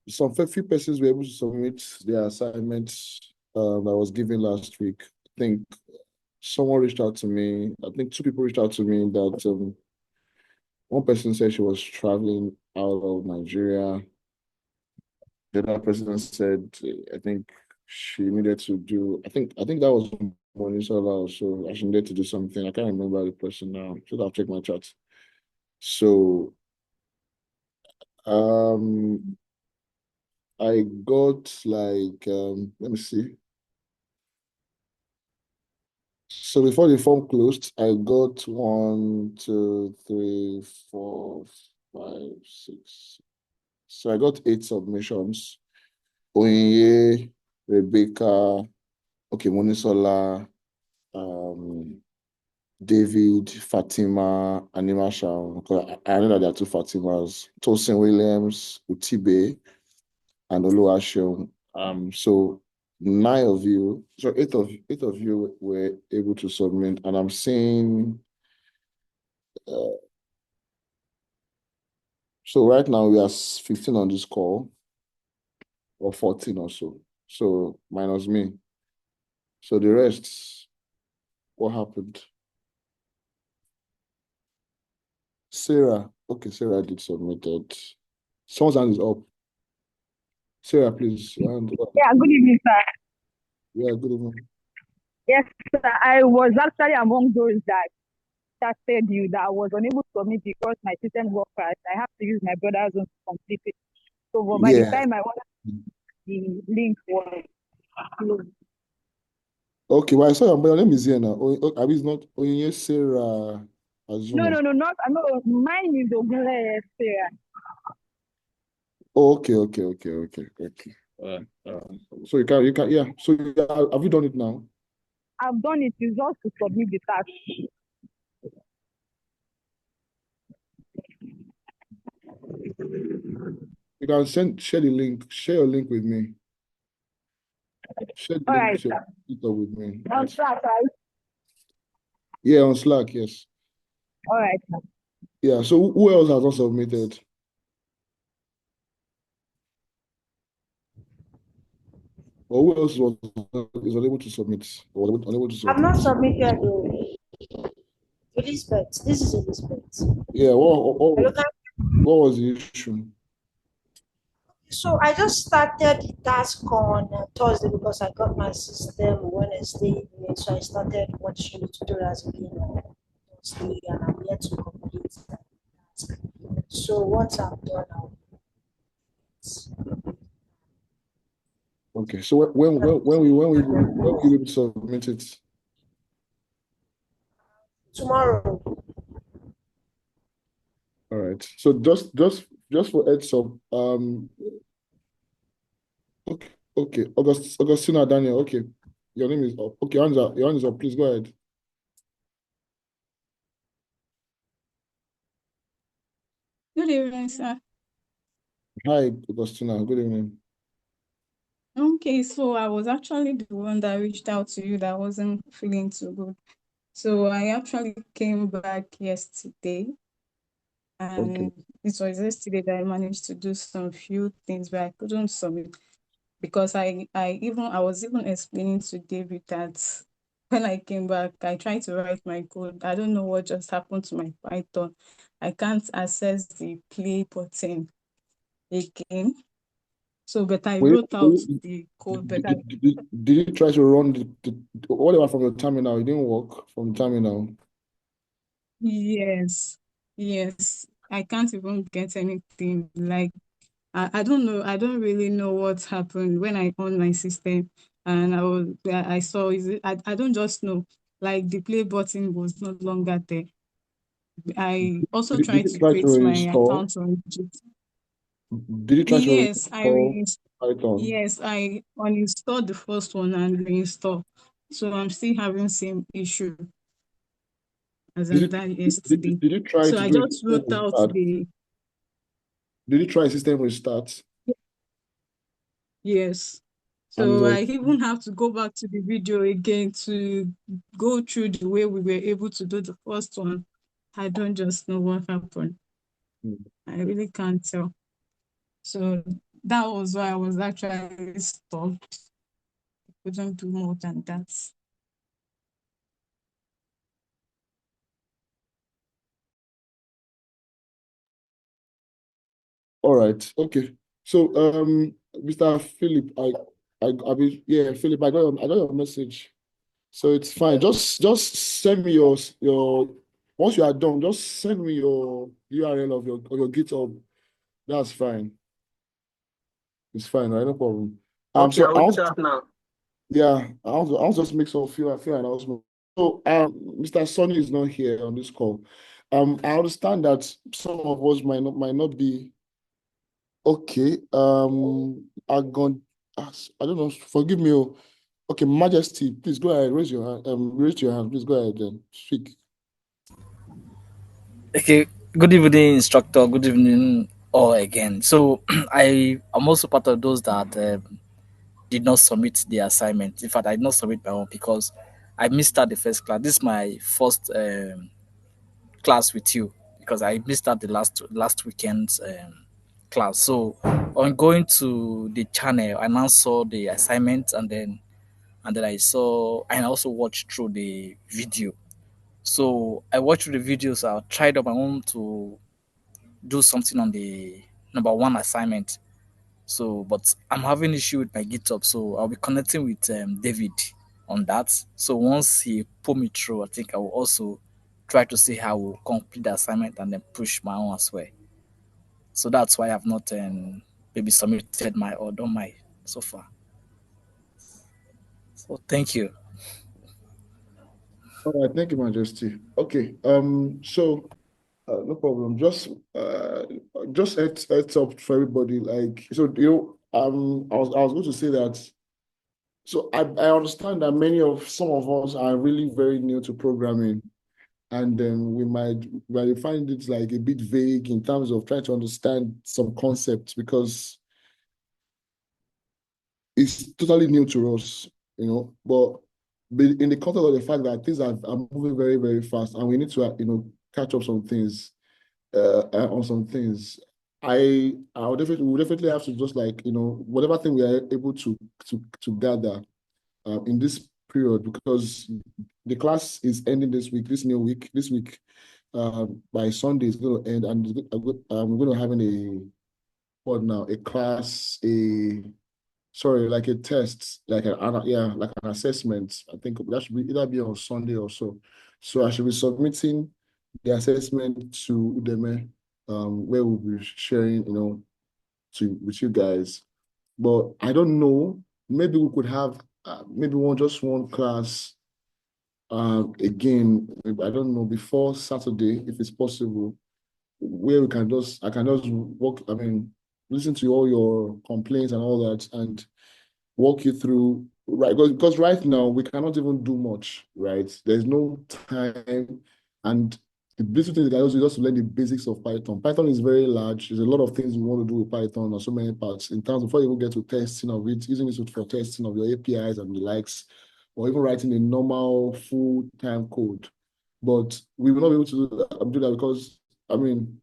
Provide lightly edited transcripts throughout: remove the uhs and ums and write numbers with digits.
some few persons were able to submit their assignments that was given last week. I think someone reached out to me. I think two people reached out to me that one person said she was traveling out of Nigeria. The other person said, I think she needed to do, I think that was Monisola, so she needed to do something. I can't remember the person now. Should have checked my chat. So um I got like let me see. So before the form closed, I got one, two, three, four, five, six. So I got 8 submissions. Onye, Rebecca, okay, Monisola, um, David, Fatima, Anima Shao. I know that there are two Fatimas, Tosin Williams, Utibe, and Oluwaseun. So 9 of you, so eight of you were able to submit, and I'm seeing. Uh, so right now we are 15 on this call, or 14 or so. So minus me. So the rest, what happened? Sarah, okay, Sarah did submitted. Someone's hand is up. Sarah, please, your hand up. Yeah, good evening, sir. Yeah, good evening. Yes, sir. I was actually among those that started you that I was unable to submit because my system got crashed. I have to use my brother's own to complete it. So but by the Yeah. time I wanted the link was closed. Okay, well, I saw your name is here now. I mean, it's not Onye Sarah No, Azuma. no, no, not no. Mine is Ogunle Sarah. Oh, okay. So yeah. So have you done it now? I've done it. It's just to submit the task. You can share the link, share your link with me. Share the All link right, to sir. your with me. On track, right? Yeah, on Slack, yes. All right, sir. Yeah, so who else has not submitted? Or who else is unable to submit? Or unable to I've not submit? submitted the Elizabeth. This is Elizabeth. Yeah, Hello, can what was the issue? So I just started the task on Thursday because I got my system Wednesday evening. So I started watching tutorials again on Thursday and I'm yet to complete that task. So once I'm done, I'll Okay, so when we will submit it? tomorrow. All right. So just for heads up, okay, Augustina Daniel, okay. Your name is up. Okay, your hand is up. Please go ahead. Good evening, sir. Hi, Augustina. Good evening. Okay, so I was actually the one that reached out to you that wasn't feeling too good. So I actually came back yesterday, Okay. and it was yesterday that I managed to do some few things, but I couldn't submit because I was even explaining to David that when I came back, I tried to write my code. I don't know what just happened to my Python. I can't access the play button again. So, but I Wait, wrote out the code, but did you try to run whatever from the terminal? It didn't work from the terminal. yes, yes, I can't even get anything. Like, I don't know. I don't really know what happened when I on my system and I saw I don't just know. Like the play button was no longer there. I also Did tried you to try to create my reinstall? account on Egypt. Did you try to Yes, reinstall Python? I uninstalled the first one and reinstalled. So I'm still having same issue as Did at you that yesterday. did you try So to I do a just system wrote out restart? the Did you try a system restart? yes. And it So was I even have to go back to the video again to go through the way we were able to do the first one. I don't just know what happened. I really can't tell. So that was why I was actually stopped. I couldn't do more than that. All right. Okay. So, Mr. Philip, yeah, Philip, I got your message. So it's fine. Just send me your once you are done, just send me your URL of your GitHub. That's fine. It's fine, right? No problem. Okay, So I will do that now. yeah, I'll just make some few announcements. So, Mr. Sonny is not here on this call. I understand that some of us might not be okay. I don't know. Forgive me. Oh. Okay, Majesty, please go ahead. Raise your hand. Raise your hand. Please go ahead and speak. Okay, good evening, instructor. Good evening, all again. So I'm also part of those that did not submit the assignment. In fact, I did not submit my own because I missed out the first class. This is my first class with you because I missed out the last weekend's class. So on going to the channel, I now saw the assignment and then I also watched through the video. So I watched through the videos. I tried on my own to do something on the number one assignment. So, but I'm having issue with my GitHub, so I'll be connecting with David on that. So once he pull me through, I think I will also try to see how we'll complete the assignment and then push my own as well. So that's why I've not maybe submitted my or done my so far. So thank you. All right, thank you, Majesty. Okay, so no problem. Just heads up for everybody. Like, so I was going to say that. So I understand that some of us are really very new to programming, and then we might find it like a bit vague in terms of trying to understand some concepts because it's totally new to us, But in the context of the fact that things are moving very, very fast, and we need to, catch up some things, on some things. We'll definitely have to just like, whatever thing we are able to gather in this period, because the class is ending this new week. This week, by Sunday is going to end, and we're going to have what now? A class, sorry, like a test, like like an assessment. I think that should either be on Sunday or so. So I should be submitting the assessment to Udemy, where we'll be sharing, with you guys. But I don't know. Maybe we could have maybe one class again. I don't know, before Saturday, if it's possible, where I can just walk. I mean, listen to all your complaints and all that, and walk you through, right? Because right now we cannot even do much, right? There's no time, and the basic thing is just to learn the basics of Python. Python is very large. There's a lot of things you want to do with Python on so many parts. In terms before you even get to testing of it, using it for testing of your APIs and the likes, or even writing a normal full-time code. But we will not be able to do that because I mean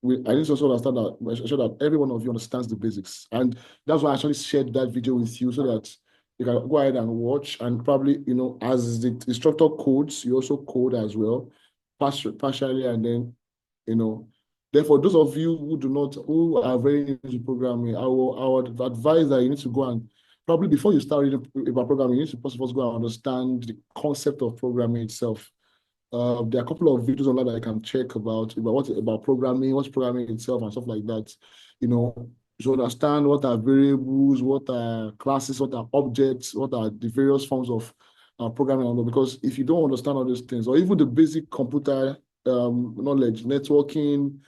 I need to also understand that, make sure that every one of you understands the basics. And that's why I actually shared that video with you so that you can go ahead and watch, and probably, as the instructor codes, you also code as well, partially, and then, then for those of you who are very new to programming, I would advise that you need to go and probably before you start reading about programming, you need to first of all go and understand the concept of programming itself. There are a couple of videos online that I can check about programming, what's programming itself, and stuff like that. To understand what are variables, what are classes, what are objects, what are the various forms of programming. Because if you don't understand all these things, or even the basic computer knowledge, networking,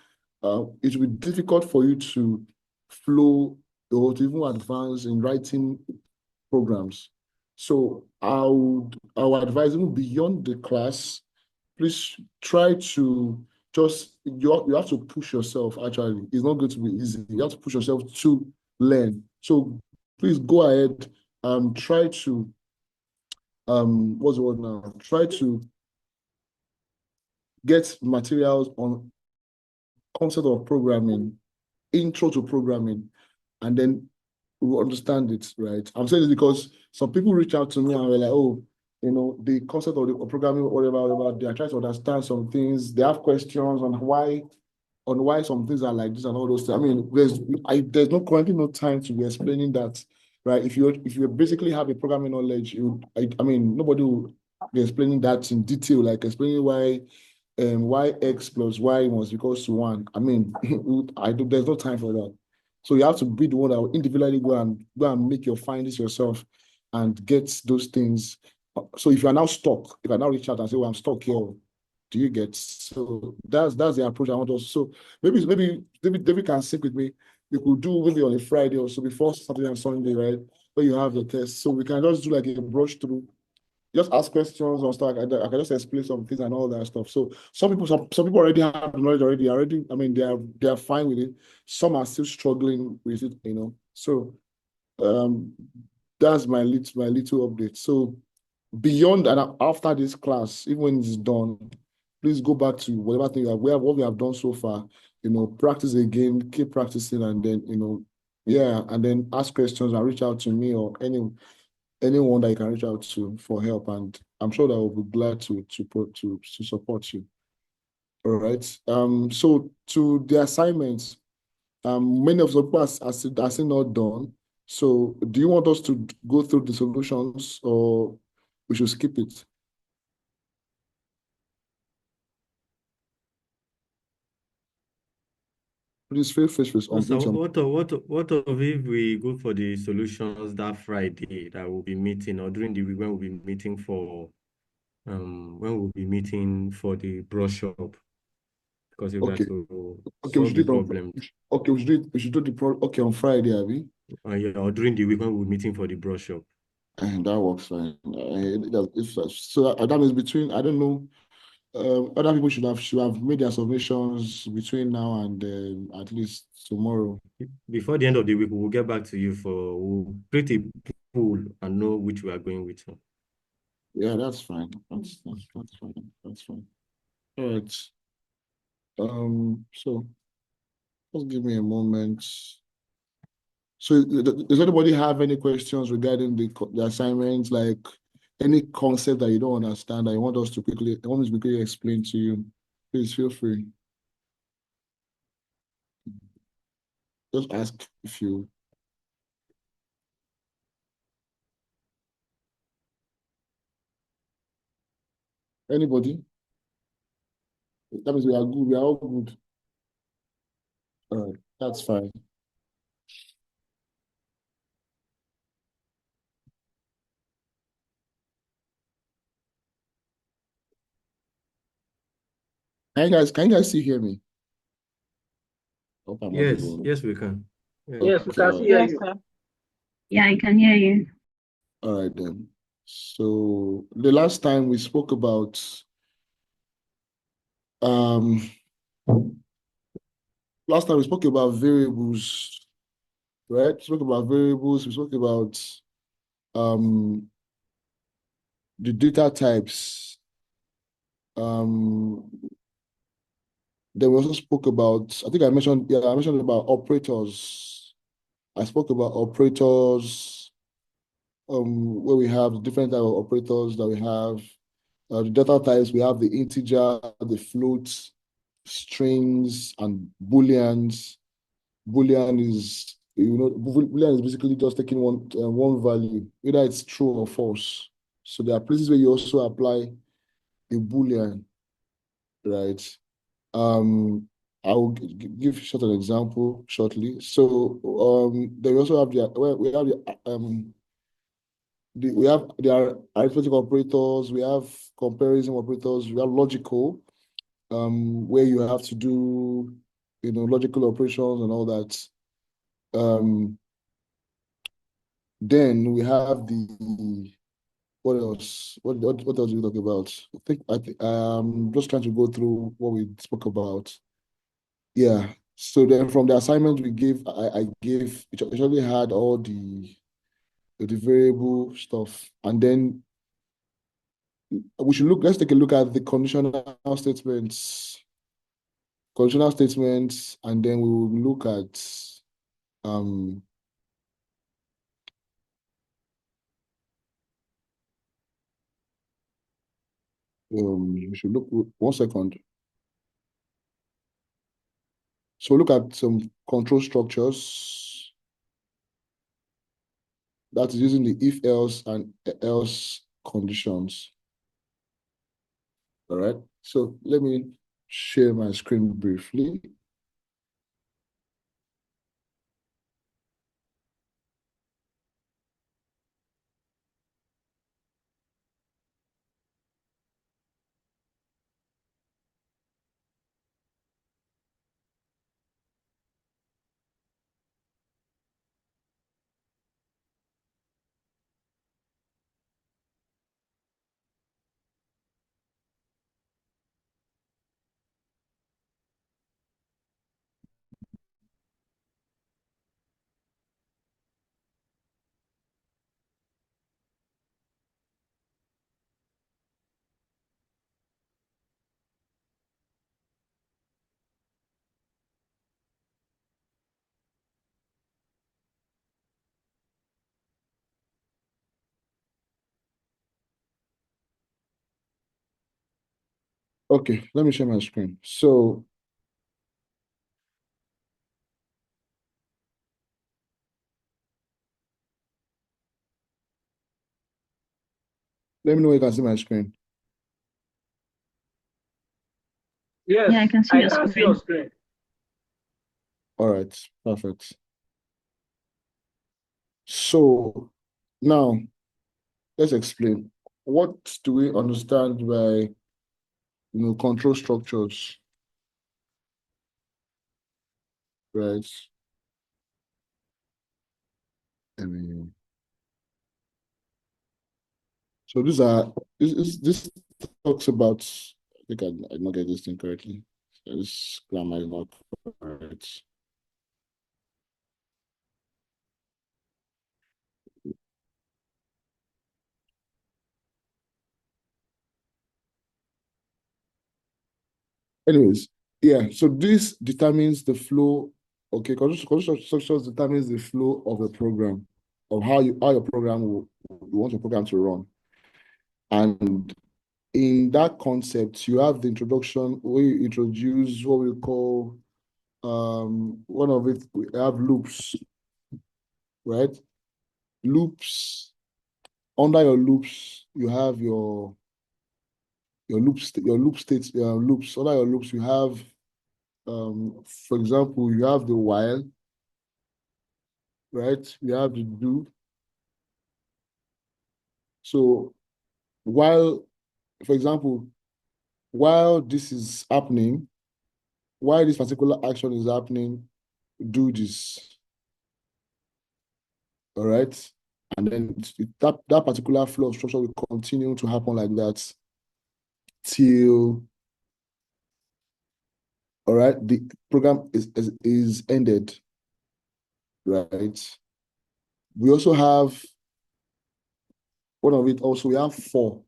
it will be difficult for you to flow or to even advance in writing programs. So I would advise, even beyond the class, please try to you have to push yourself. Actually, it's not going to be easy. You have to push yourself to learn. So please go ahead and try to what's the word now? Try to get materials on concept of programming, intro to programming, and then we will understand it, right? I'm saying this because some people reach out to me and we're like, oh, the concept of the programming, whatever, they are trying to understand some things. They have questions on why some things are like this and all those things. I mean, there's currently no time to be explaining that, right? If you basically have a programming knowledge, I mean, nobody will be explaining that in detail, like explaining why x plus y must equals to 1. I mean, there's no time for that. So you have to be the one that will individually go and make your findings yourself and get those things. So if you are now stuck, you can now reach out and say, well, I'm stuck here. Do you get? So that's the approach I want us. So maybe David can sync with me. We could do maybe on a Friday or so before Saturday and Sunday, right? Where you have the test. So we can just do like a brush through, just ask questions or stuff. I can just explain some things and all that stuff. So some people already have knowledge already. I mean, they are fine with it. Some are still struggling with it. So that's my little update. So beyond and after this class, even when it's done, please go back to whatever thing what we have done so far. Practice again, keep practicing, and then and then ask questions and reach out to me or anyone that you can reach out to for help, and I'm sure that we'll be glad to support you. All right. So to the assignments, many of the class are still not done. So do you want us to go through the solutions or we should skip it? Please feel free to No, sir, unmute what of if we go for the solutions that Friday that we'll be meeting, or during the week when we'll be meeting for the brush up, because we have Okay. to Okay, we solve should do the it on, problems. okay, we should do okay on Friday, Abby. Yeah, or during the week when we're meeting for the brush up. And that works fine. That means between, I don't know, other people should have made their submissions between now and at least tomorrow. Before the end of the week, we'll get back to you we'll create a pool and know which we are going with. Yeah, that's fine. That's fine. That's fine. All right. So just give me a moment. So does anybody have any questions regarding the assignments, like any concept that you don't understand that you want me to quickly explain to you? Please feel free. Just ask if you. Anybody? That means we are good. We are all good. All right, that's fine. Can you guys still hear me? Hope I'm not Yes, alone. yes, we can. Yes, we Okay, can see you. Yes, sir. Yeah, I can hear you. all right then. So the last time we spoke about variables, right? We spoke about variables. We spoke about the data types. Then we also spoke about, I think I mentioned about operators. I spoke about operators, where we have different type of operators that we have. The data types, we have the integer, the float, strings, and booleans. Boolean is basically just taking one value, whether it's true or false. So there are places where you also apply a boolean, right? I will give short an example shortly. So then we also have we have the arithmetic operators, we have comparison operators, we have logical, where you have to do logical operations and all that. Then we have what else? What else do we talk about? I think just trying to go through what we spoke about. Yeah. So then from the assignment we gave, I gave, it actually had all the variable stuff. And then let's take a look at the conditional statements. And then we will look at We should look 1 second. So look at some control structures that is using the if else and else conditions. All right. So let me share my screen briefly. Okay, let me share my screen. So let me know if you can see my screen. Yes, yeah, I can see your screen. All right, perfect. So now let's explain. What do we understand by control structures? Right. I mean, so this talks about, I think I not get this thing correctly. So this grammar is not correct. Anyways, yeah, so this determines the flow. Okay, control structures determines the flow of a program, of how your program you want your program to run. And in that concept, you have the introduction where you introduce what we call one of it, we have loops, right? Loops. Under your loops, you have your loop states, loops. Under your loops, you have for example, you have the while, right? You have the do. So while, for example, while this is happening, while this particular action is happening, do this. All right. And then that particular flow of structure will continue to happen like that till, all right, the program is ended, right? We also have one of it also, we have for.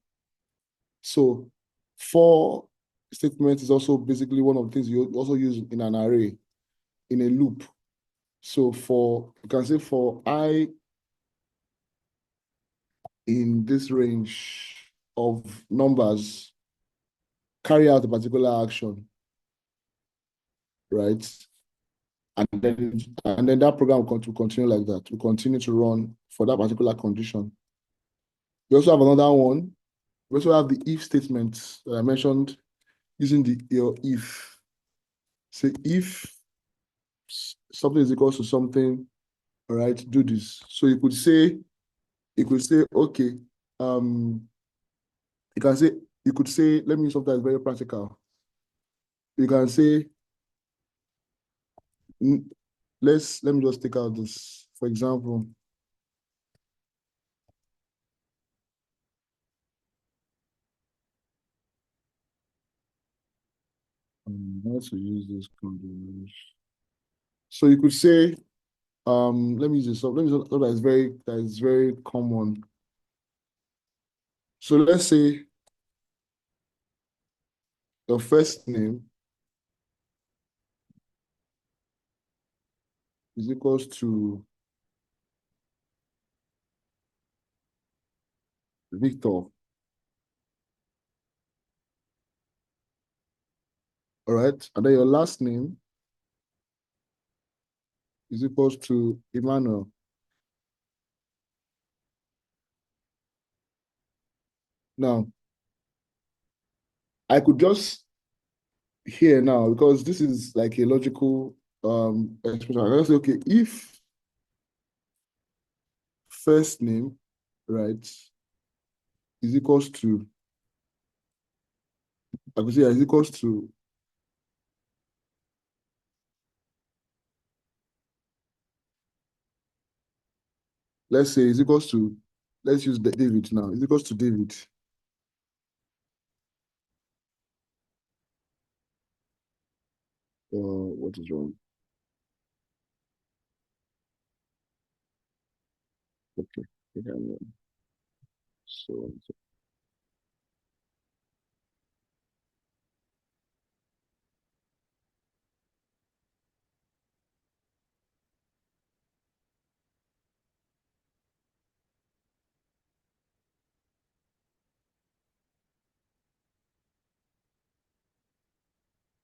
So for statement is also basically one of the things you also use in an array, in a loop. So you can say for I in this range of numbers, carry out a particular action, right? And then that program will continue like that. We continue to run for that particular condition. We also have another one. We also have the if statement that I mentioned using your if. Say if something is equal to something, all right, do this. So you could say, okay, you could say, let me use something that's very practical. You can say, let me just take out this. For example, how to use this combination. So you could say, let me use this. Let me use something that is very common. So let's say your first name is equals to Victor. All right. And then your last name is equals to Emmanuel. Now, I could just here now, because this is like a logical expression. I can say, okay, if first name, right, is equals to, I could say is equals to, let's say is equals to, let's use David now, is equals to David. What is wrong? Okay. So,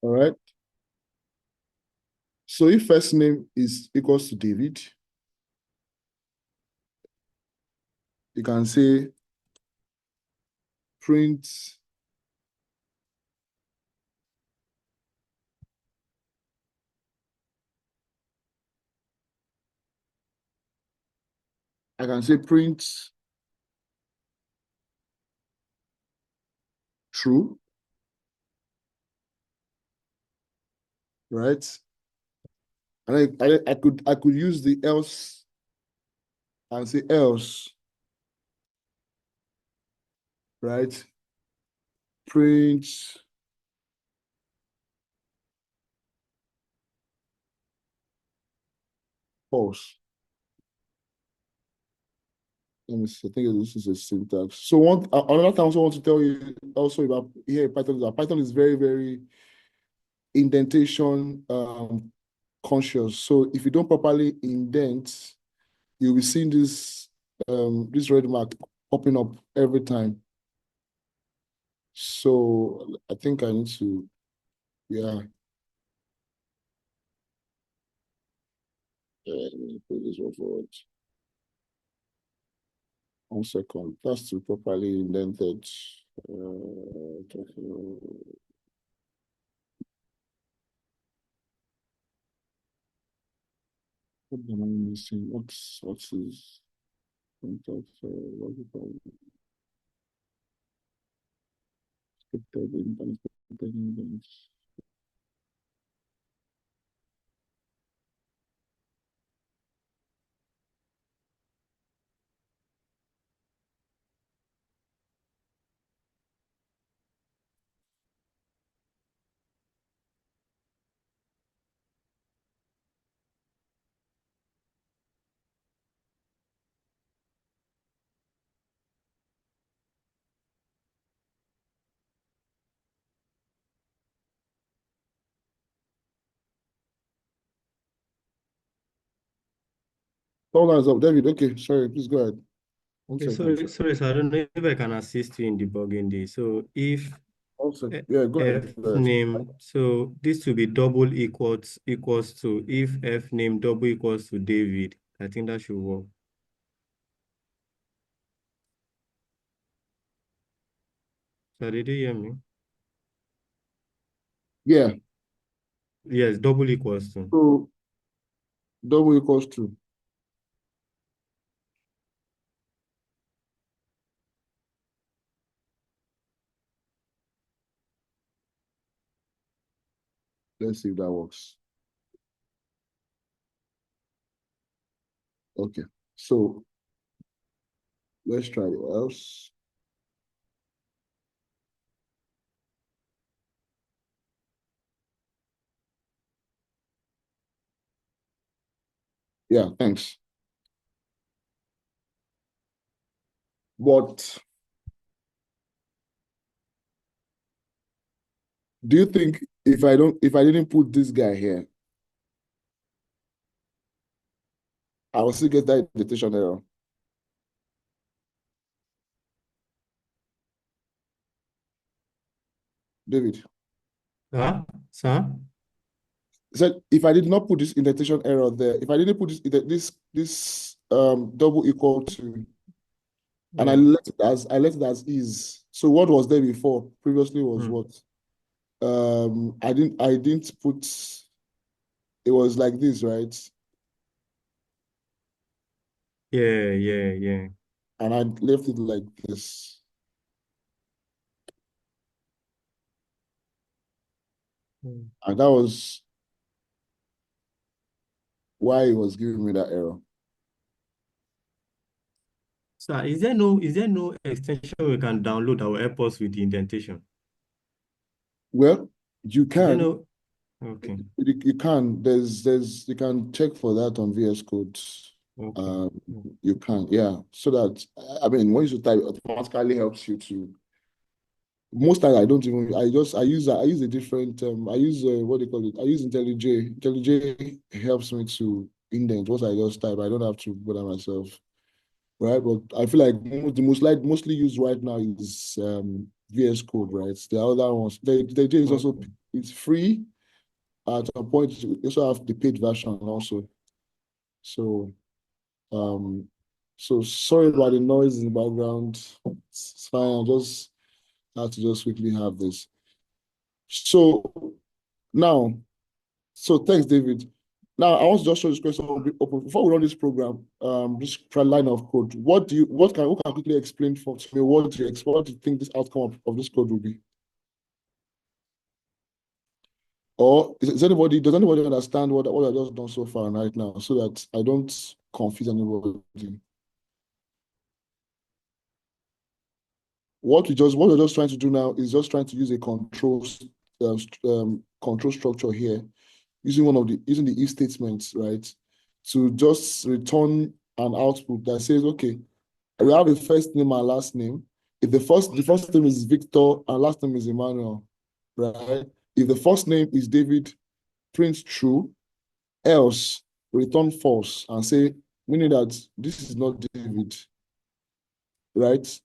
all right. So if first name is equals to David, you can say print I can say print true, right? And I could use the else and say else, right? Print false. Let me see. I think this is a syntax. So another thing I also want to tell you also about here in Python is that Python is very, very indentation conscious. So if you don't properly indent, you'll be seeing this red mark popping up every time. So I think I need to, yeah. Let me put this one forward. 1 second. That's to properly indented. What am I missing? What's his contact? What do you call it? Scripted indent. Hold on, up, David. Okay, sorry, please go ahead. 1 Okay, second. sorry, sir. I don't know if I can assist you in debugging this. So if 1 second. Yeah, go ahead. F name, so this will be double equals to, if F name double equals to David, I think that should work. So did you hear me? Yeah. Yes, double equals to. So double equals to. Let's see if that works. Okay. So let's try it else. Yeah, thanks. But do you think if I didn't put this guy here, I will still get that indentation error? David. Sir? Said if I did not put this indentation error there, if I didn't put this double equal to, and I Yeah. left it as is. So what was there before previously was Hmm. what? I didn't put, it was like this, right? Yeah. And I left it like this. Hmm. And that was why it was giving me that error. Sir, is there no extension we can download that will help us with the indentation? Well, you Is there can, no? Okay. you can, you can check for that on VS Code. Okay. Um, you can, yeah. So that, I mean, when you type, it automatically helps you to, most times I don't even, I use a different, I use, what do you call it? I use IntelliJ. IntelliJ helps me to indent what I just type. I don't have to bother myself, right? But I feel like mostly used right now is VS Code, right? The other ones, the J is also, Okay. it's free. At a point, you also have the paid version also. So, um, so sorry about the noise in the background. It's fine. I just have to just quickly have this. So now, so thanks, David. Now I want to just show this question before we run this program. This line of code. Who can quickly explain for to me what do you think this outcome of this code will be? Or does anybody understand what I just done so far right now, so that I don't confuse anybody? What we're just trying to do now is just trying to use a control structure here, using the if statements, right, to just return an output that says, okay, we have a first name and last name. If the first name is Victor and last name is Emmanuel, right? If the first name is David, print true, else return false and say, meaning that this is not David, right?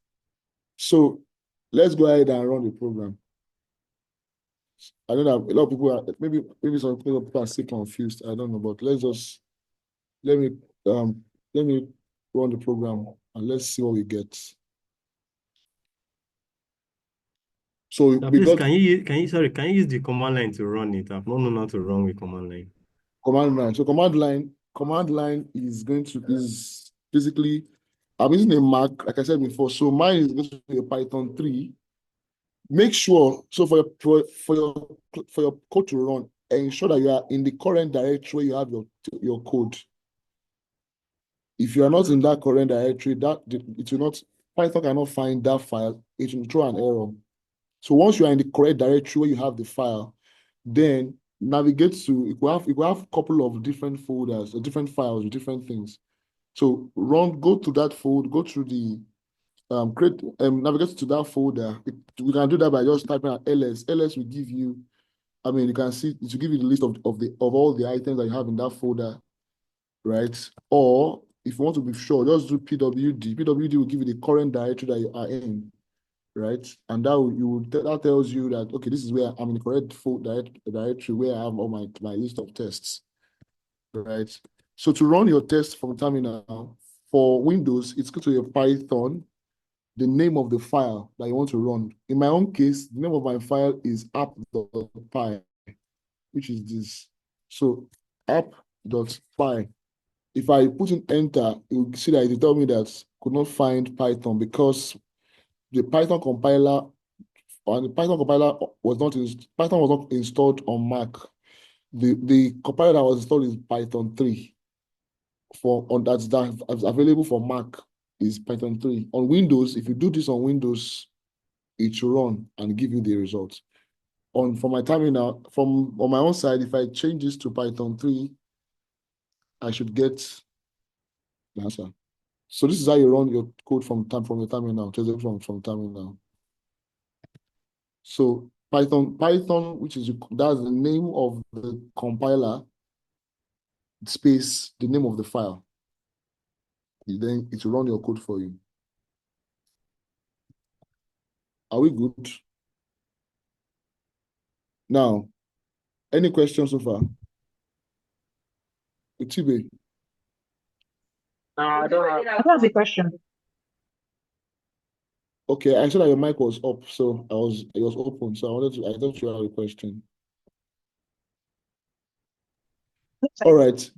So let's go ahead and run the program. I know that a lot of people are, maybe some people are still confused. I don't know, but let me um let me run the program and let's see what we get. So Now, we please, got can you use the command line to run it? I've not known how to run with command line. command line. So command line is basically, I'm using a Mac, like I said before. So mine is going to be a Python 3. Make sure, so for your code to run, ensure that you are in the current directory where you have your code. If you are not in that current directory, it will not, Python cannot find that file. It will throw an error. So once you are in the correct directory where you have the file, then navigate to, it will have a couple of different folders, different files with different things. So go to that folder, go to the navigate to that folder. We can do that by just typing out ls. Ls will give you, I mean, you can see it will give you the list of all the items that you have in that folder, right? Or if you want to be sure, just do pwd. Pwd will give you the current directory that you are in, right? And that tells you that, okay, this is where I'm in the correct directory where I have all my list of tests, right? So to run your test from terminal for Windows, it's go to your Python, the name of the file that you want to run. In my own case, the name of my file is app.py, which is this. So app.py. If I put in enter, you will see that it will tell me that could not find Python because the Python compiler Python was not installed on Mac. The compiler that was installed is Python 3. That's available for Mac is Python 3. On Windows, if you do this on Windows, it should run and give you the results. For my terminal, on my own side, if I change this to Python 3, I should get the answer. So this is how you run your code from the terminal, from terminal. So Python, that's the name of the compiler, space, the name of the file. Then it will run your code for you. Are we good? Now, any questions so far? Utibe, I don't have. I don't have a question. okay, I saw that your mic was up, so it was open, so I thought you had a question. All right.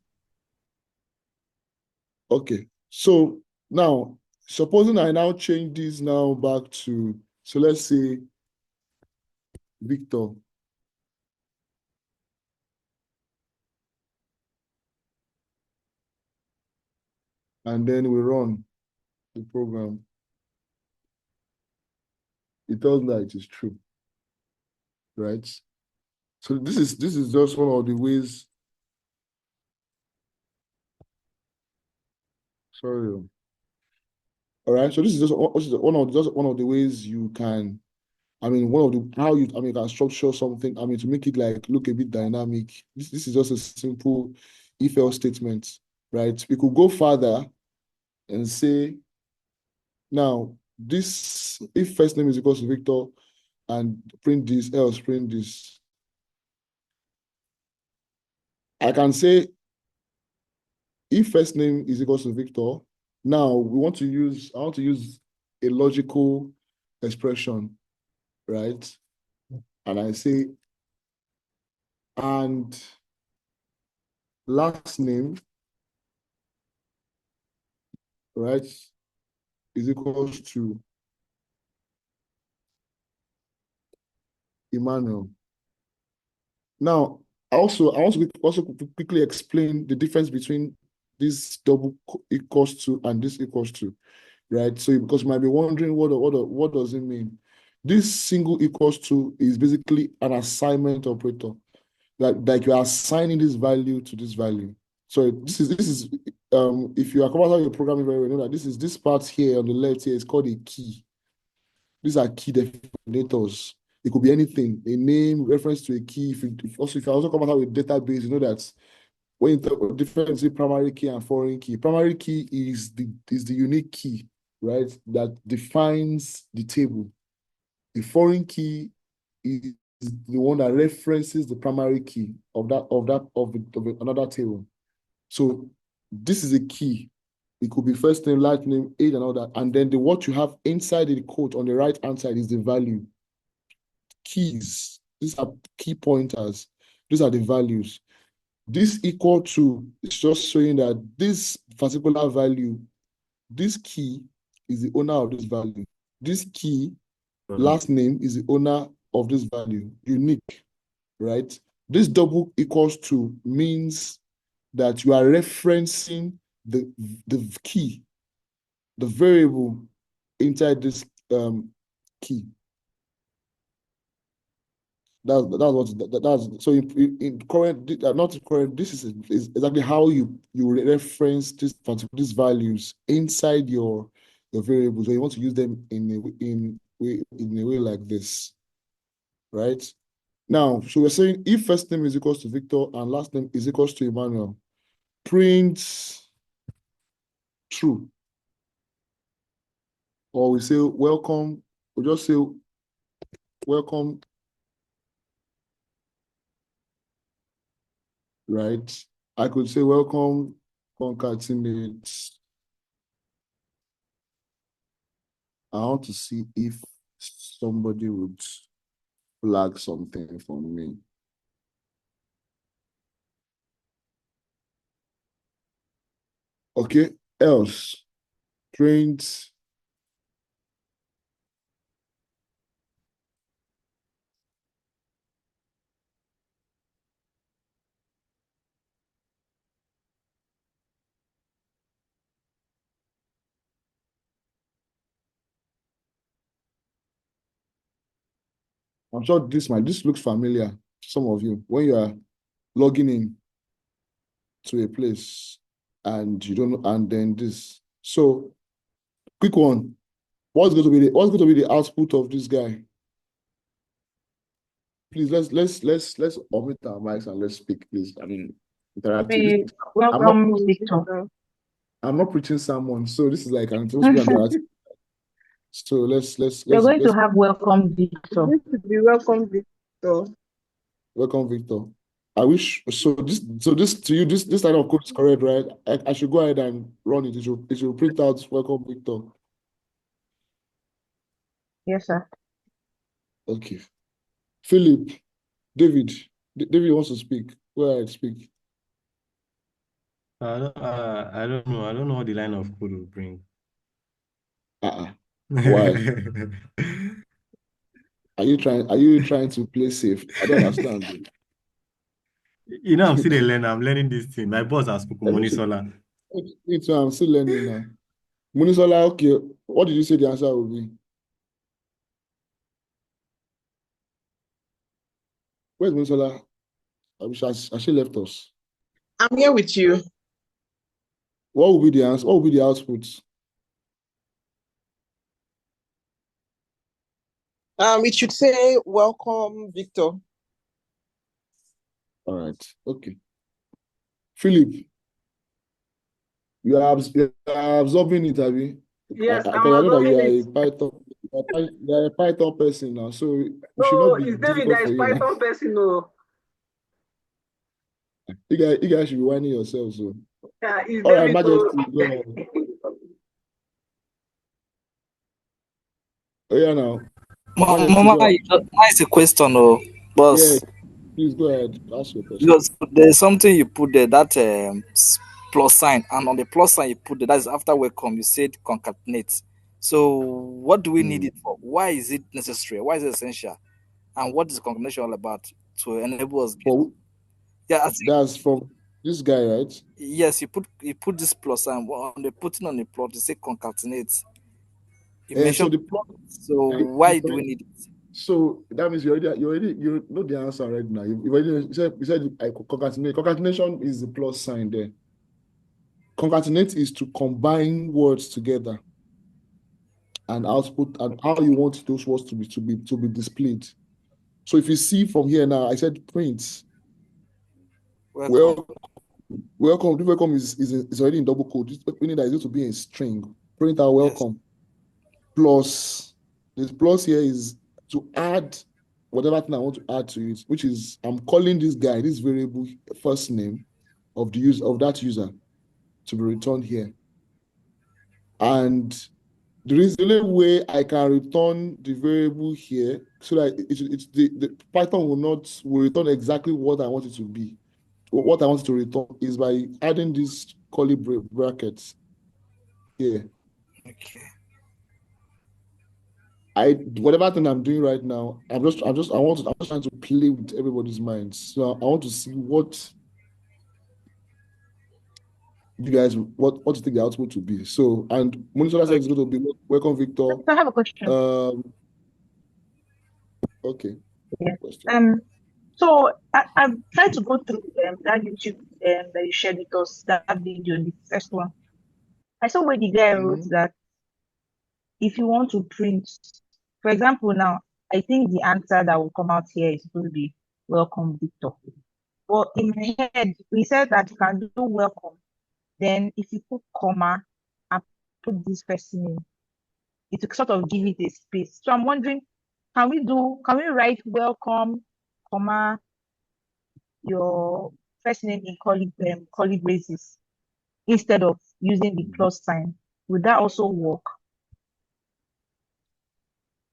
Okay. So now, supposing I now change this now back to, so let's say Victor. And then we run the program. It tells me that it is true, right? So this is just one of the ways. Sorry. All right. So this is just one of the ways you can. I mean, you can structure something. I mean, to make it like look a bit dynamic. This is just a simple if-else statement, right? We could go further and say, now this if first name is equal to Victor and print this, else print this. I can say if first name is equal to Victor, now I want to use a logical expression, right? And I say, and last name, right, is equals to Emmanuel. Now, I want to also quickly explain the difference between this double equals to and this equals to, right? So because you might be wondering what does it mean? This single equals to is basically an assignment operator. Like you are assigning this value to this value. So this is if you are coming out your programming very well, you know that this part here on the left here is called a key. These are key definitors. It could be anything, a name, reference to a key. If you also come out with database, you know that when you talk about difference between primary key and foreign key, primary key is the unique key, right? That defines the table. The foreign key is the one that references the primary key of another table. So this is a key. It could be first name, last name, age, and all that. And then what you have inside the code on the right hand side is the value. Keys. These are key pointers. These are the values. This equal to is just showing that this particular value, this key is the owner of this value. This key, last name, is the owner of this value. Unique, right? This double equals to means that you are referencing the key, the variable inside this key. That's so in current, not current. This is exactly how you reference these values inside your variables. So you want to use them in a way like this, right? Now, so we're saying if first name is equals to Victor and last name is equals to Emmanuel, print true. Or we say welcome. We just say welcome, right? I could say welcome, concatenate. I want to see if somebody would flag something for me. Okay, else, print I'm sure this looks familiar to some of you when you are logging in to a place and you don't know, and then this. So quick one. What's going to be the output of this guy? Please let's omit our mics and let's speak, please. I mean, interactive. Welcome, Victor. I'm not preaching someone, so this is like I'm supposed to be interactive. So let's You're going to have welcome, Victor. This is the welcome, Victor. Welcome, Victor. I wish so. This to you. This line of code is correct, right? I should go ahead and run it. It should print out welcome, Victor. Yes, sir. Okay. Philip, David. David wants to speak. Go ahead, speak. I don't know. I don't know what the line of code will bring. Why? Are you trying to play safe? I don't understand. You know, I'm still a learner. I'm learning this thing. My boss has spoken Monisola. Me too, I'm still learning now. Munisola, okay. What did you say the answer will be? Where's Munisola? Has she left us? I'm here with you. What will be the answer? What will be the output? It should say welcome, Victor. All right. Okay. Philip, you are absorbing it, have you? Yes, Because I'm I know that absorbing you are it. a Python. You are a Python person now, so it should No, not be it's David difficult that for is you now. Python person. No, You guys should be whining yourselves. So. yeah, it's All right, David. So Majesty, go ahead. Oh yeah, now. Majesty, Mama, go ahead. mine is a question, oh, Yeah, boss. please go ahead. Ask your question. Because there's something you put there, that plus sign, and on the plus sign you put there, that's after welcome, you said concatenate. So what do we need it for? Why is it necessary? Why is it essential? And what is concatenation all about to enable us? Yeah, I think, That's from this guy, right? yes, you put this plus sign on the putting on the plot, you say concatenate. You And so mentioned, the plot. so why do we need it? So that means you know the answer right now. You already you said I concatenate. Concatenation is the plus sign there. Concatenate is to combine words together and output and how you want those words to be displayed. So if you see from here now, I said print. Welcome. Welcome is already in double quote, meaning that it's going to be a string. Print out welcome. Yes. Plus, this plus here is to add whatever thing I want to add to it, which is I'm calling this guy, this variable first name of the user of that user to be returned here. And there is the only way I can return the variable here so that it's the Python will return exactly what I want it to be. What I want it to return is by adding these curly brackets here. Okay. Whatever thing I'm doing right now, I'm just trying to play with everybody's minds. So I want to see what you guys what you think the output will be. So and Monisola said it's going to be welcome, Victor. I have a question. Okay. Yeah. So I've tried to go through that YouTube that you shared with us, that video, the first one. I saw where the guy wrote that if you want to print, for example, now I think the answer that will come out here is going to be welcome, Victor. But in my head, we said that you can do welcome. Then if you put comma and put this person in, it will sort of give it a space. So I'm wondering, can we write welcome, comma, your first name in curly braces instead of using the plus sign? Would that also work?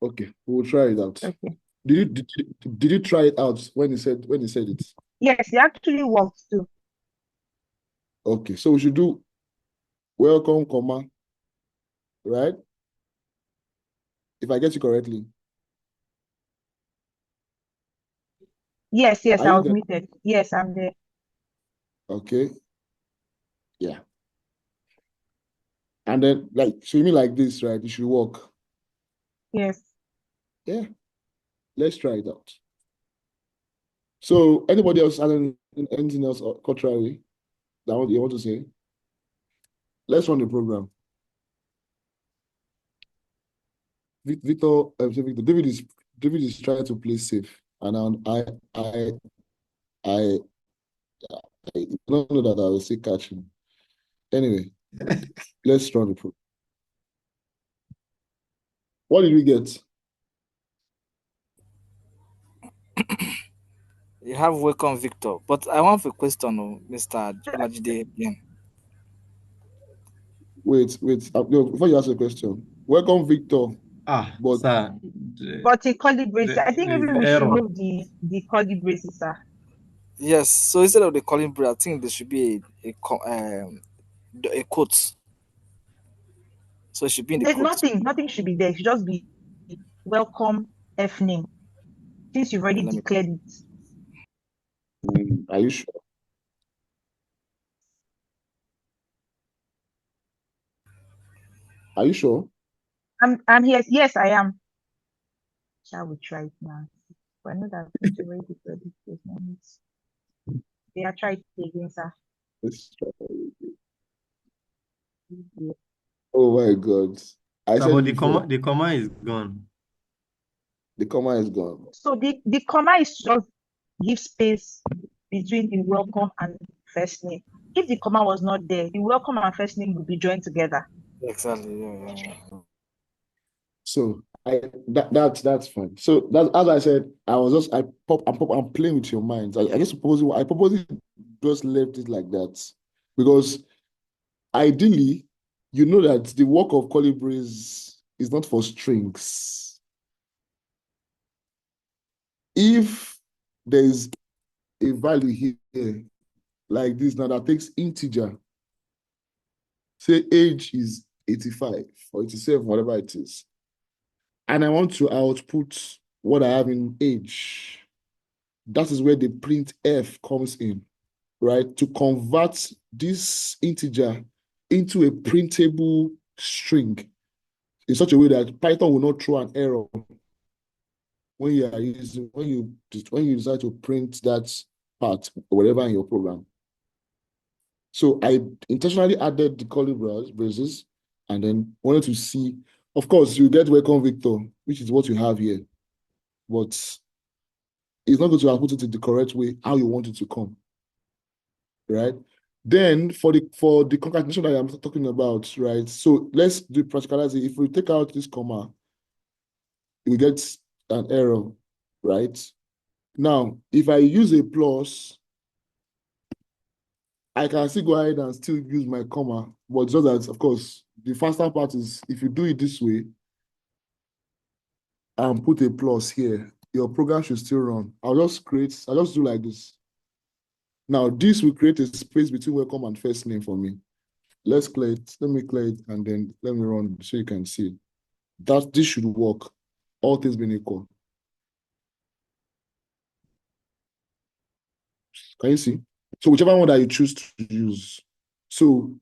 Okay, we'll try it out. Okay. Did you try it out when he said it? Yes, it actually worked too. Okay, so we should do welcome, comma, right? If I get you correctly. Yes, I was muted. Yes, I'm there. Okay. Yeah. And then so you mean like this, right? It should work. Yes. Yeah. Let's try it out. So anybody else has anything else contrary that you want to say? Let's run the program. Victor, David is trying to play safe, and I don't know that I will say catch him. Anyway, let's run the program. What did we get? You have welcome, Victor. But I want a question, Mr. Olajide again. Wait. No, before you ask a question, welcome, Victor. But Sir, But the curly braces, I think maybe there's we should error. move the curly braces, sir. Yes. So instead of the calling break, I think there should be a quote. So it should be in the There's quote. nothing should be there. It should just be welcome F name. Since you've already Let me. declared it. are you sure? Are you sure? I'm here. Yes, I am. Shall we try it now? But I know that since you've already declared it, there's no need. Yeah, try it again, sir. Let's try. Oh my God. I Sir, said but it before. the comma is gone. The comma is gone. So the comma is just give space between the welcome and first name. If the comma was not there, the welcome and first name would be joined together. Exactly. Yeah. So that's fine. So that, as I said, I'm playing with your minds. I purposely just left it like that because ideally, you know that the work of colibris is not for strings. If there's a value here like this now that takes integer, say age is 85 or 87, whatever it is, and I want to output what I have in age, that is where the printf comes in, right? To convert this integer into a printable string in such a way that Python will not throw an error when you decide to print that part or whatever in your program. So I intentionally added the curly braces and then wanted to see, of course, you get welcome Victor, which is what you have here, but it's not going to output it in the correct way how you want it to come, right? Then for the concatenation that I'm talking about, right? So let's do practicality. If we take out this comma, we get an error, right? Now, if I use a plus, I can still go ahead and still use my comma, but just that, of course, the faster part is if you do it this way and put a plus here, your program should still run. I'll just do like this. Now, this will create a space between welcome and first name for me. Let's clear it. Let me clear it and then let me run so you can see. This should work, all things being equal. Can you see? So whichever one that you choose to use. So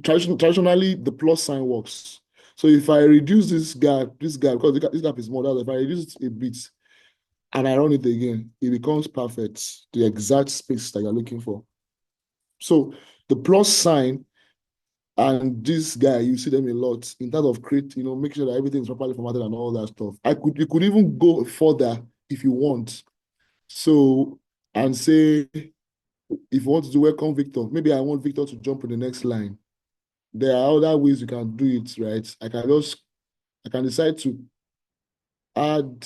traditionally, the plus sign works. So if I reduce this gap, because this gap is more, if I reduce it a bit and I run it again, it becomes perfect, the exact space that you're looking for. So the plus sign and this guy, you see them a lot in terms of make sure that everything is properly formatted and all that stuff. You could even go further if you want. So, and say, if you want to do welcome Victor, maybe I want Victor to jump in the next line. There are other ways you can do it, right? I can decide to add,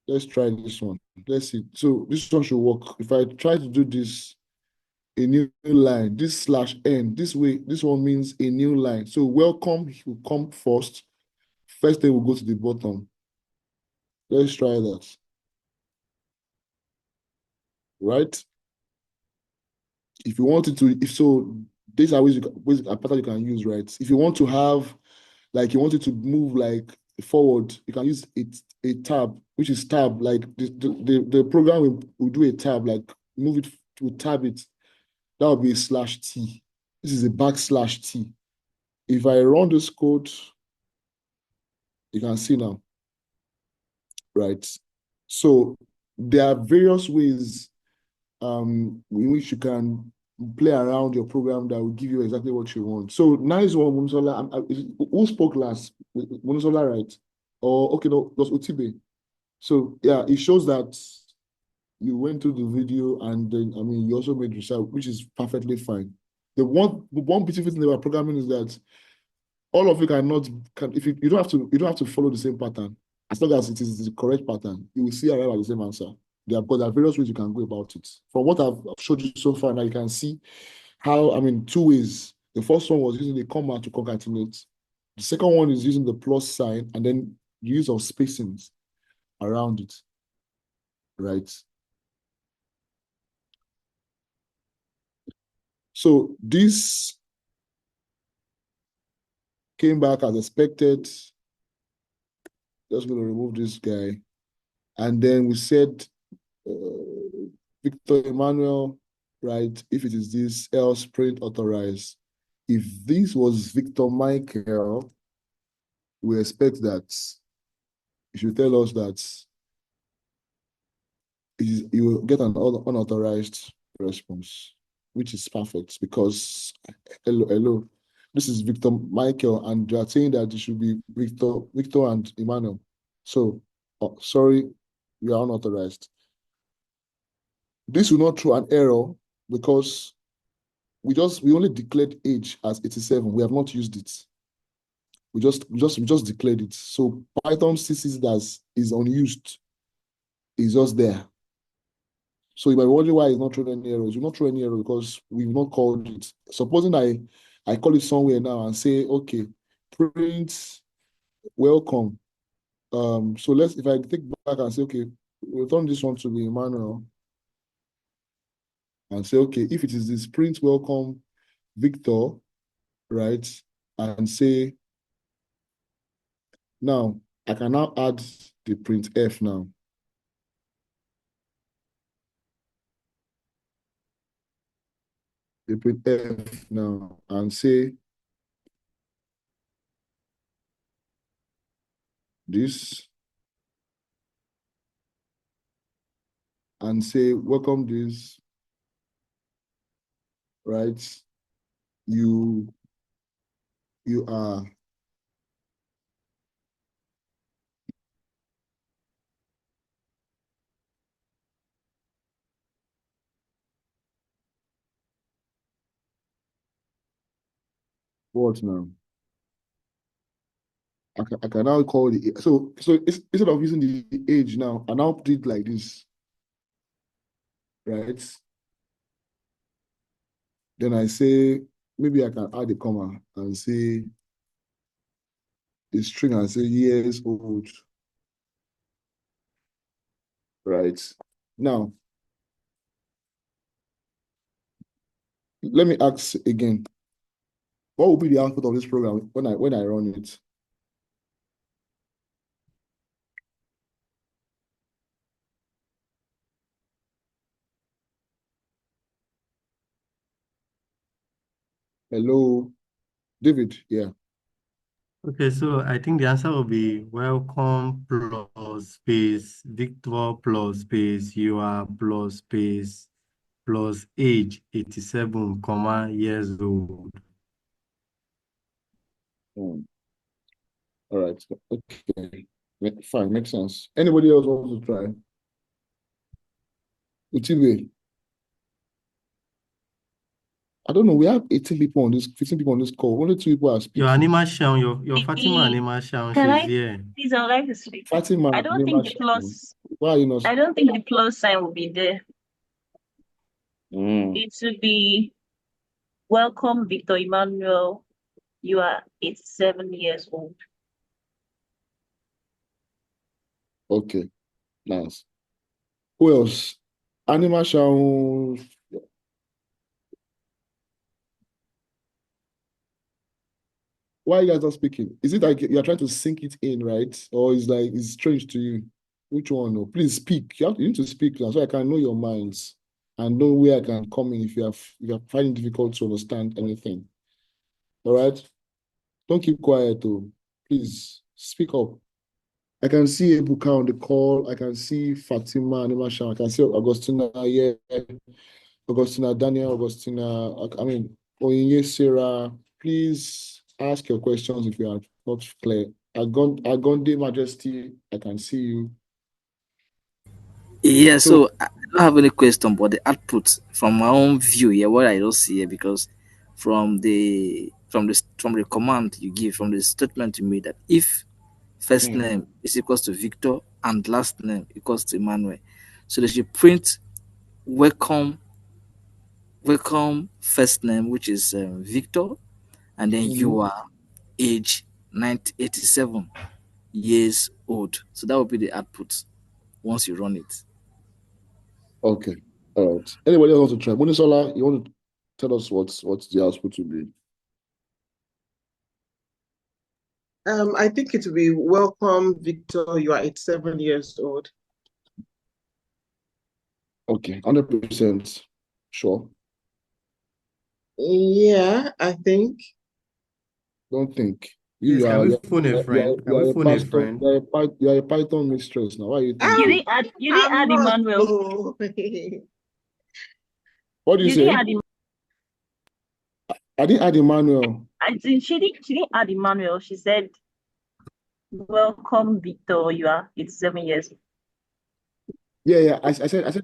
let's try this one. Let's see. So this one should work. If I try to do this, a new line, this /n, this one means a new line. So welcome will come first. First thing will go to the bottom. Let's try that. Right? If you wanted to, these are ways a pattern you can use, right? If you want to have, like you wanted to move like forward, you can use a tab, which is tab, like the program will do a tab, like move it to tab it. That would be a /t. This is a /t. If I run this code, you can see now, right? So there are various ways in which you can play around your program that will give you exactly what you want. So nice one, Monosola. Who spoke last? Monosola, right? Or okay, no, it was Utibe. So yeah, it shows that you went through the video and then you also made research, which is perfectly fine. The one beautiful thing about programming is that all of you you don't have to follow the same pattern. as long as it is the correct pattern, you will see arrive at the same answer. Because there are various ways you can go about it. From what I've showed you so far, now you can see how, I mean, two ways. The first one was using the comma to concatenate. The second one is using the plus sign and then the use of spacings around it, right? So this came back as expected. Just going to remove this guy. And then we said Victor Emmanuel, right? If it is this, else print authorized. If this was Victor Michael, we expect that you should tell us that you will get an unauthorized response, which is perfect because hello, this is Victor Michael, and they are saying that it should be Victor and Emmanuel. So, sorry, we are unauthorized. This will not throw an error because we only declared age as 87. We have not used it. We just declared it. So Python sees it as is unused. It's just there. So you might be wondering why it's not throwing any errors. You're not throwing any error because we've not called it. Supposing I call it somewhere now and say, okay, print welcome. So if I take back and say, okay, return this one to be Emmanuel, and say, okay, if it is this print welcome Victor, right? And say, now I can now add the print F now. The print F now and say this and say welcome this, right? You are what now? I can now call the so instead of using the age now, I now put it like this, right? Then I say maybe I can add a comma and say a string and say years old, right? Now let me ask again. What will be the output of this program when I run it? Hello, David. Yeah. Okay, so I think the answer will be welcome plus space, Victor plus space, you are plus space, plus age 87, years old. All right. Okay. Fine. Makes sense. Anybody else wants to try? Utibe. I don't know. We have 18 people on this, 15 people on this call. Only 2 people are speaking. Your Anima Shaun, your Fatima Anima Shaun, she's here. Please, I would like to speak. Fatima, I don't think the plus. Why are you not? I don't think the plus sign will be there. It should be welcome, Victor Emmanuel. You are 87 years old. Okay, nice. Who else? Anima Shaun. Why are you guys not speaking? Is it like you're trying to sink it in, right? Or is like it's strange to you? Which one? No, please speak. You need to speak now so I can know your minds and know where I can come in if you're finding it difficult to understand anything. All right? Don't keep quiet though. Please speak up. I can see Ebuka on the call. I can see Fatima, Anima Shaun. I can see Augustina, yeah. Augustina, Daniel, Augustina. I mean, Oyinye, Sarah. Please ask your questions if you are not clear. Agonde Majesty, I can see you. Yeah, so I don't have any question, but the output from my own view here, what I don't see here, because from the command you give, from the statement you made, that if first name is equals to Victor, and last name equals to Emmanuel. So they should print welcome first name, which is Victor, and then you are age 87 years old. So that will be the output once you run it. Okay. All right. Anybody else want to try? Munisola, you want to tell us what's the output will be? I think it will be welcome, Victor. You are 87 years old. Okay, 100% sure. Yeah, I think. Don't think. Please, can we You're phone a friend? Can we a phone a pastor. friend? You're a Python mistress now. Why are you You thinking? didn't add I'm not. Emmanuel. Oh. What do you You say? didn't add I didn't add Emmanuel. she didn't add Emmanuel. She said, welcome, Victor. You are 87 years old. Yeah. I said,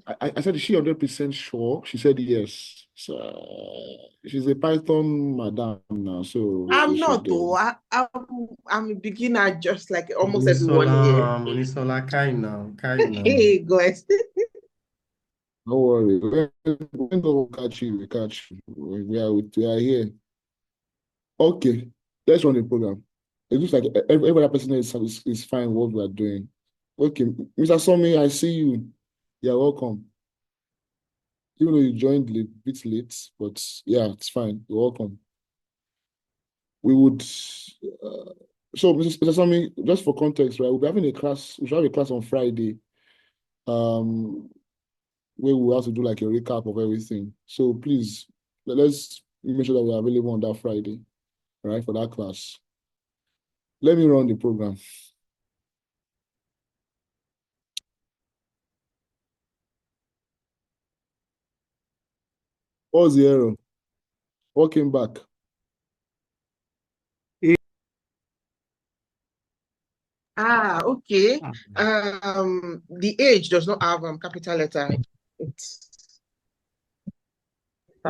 is she 100% sure? She said yes. So she's a Python madam now, so I'm we not should. though. I'm a beginner, just like almost everyone here. Munisola, kind now. Hey, guys. Don't worry. When we'll catch you, we catch you. We are here. Okay, let's run the program. It looks like every other person is fine what we are doing. Okay, Mr. Somi, I see you. You're welcome. Even though you joined a bit late, but yeah, it's fine. You're welcome. We would, so Mr. Somi, just for context, right? We'll be having a class. We should have a class on Friday, where we'll have to do like a recap of everything. So please, let's make sure that we're available on that Friday, all right, for that class. Let me run the program. What's the error? What came back? Okay. The age does not have capital letter. It's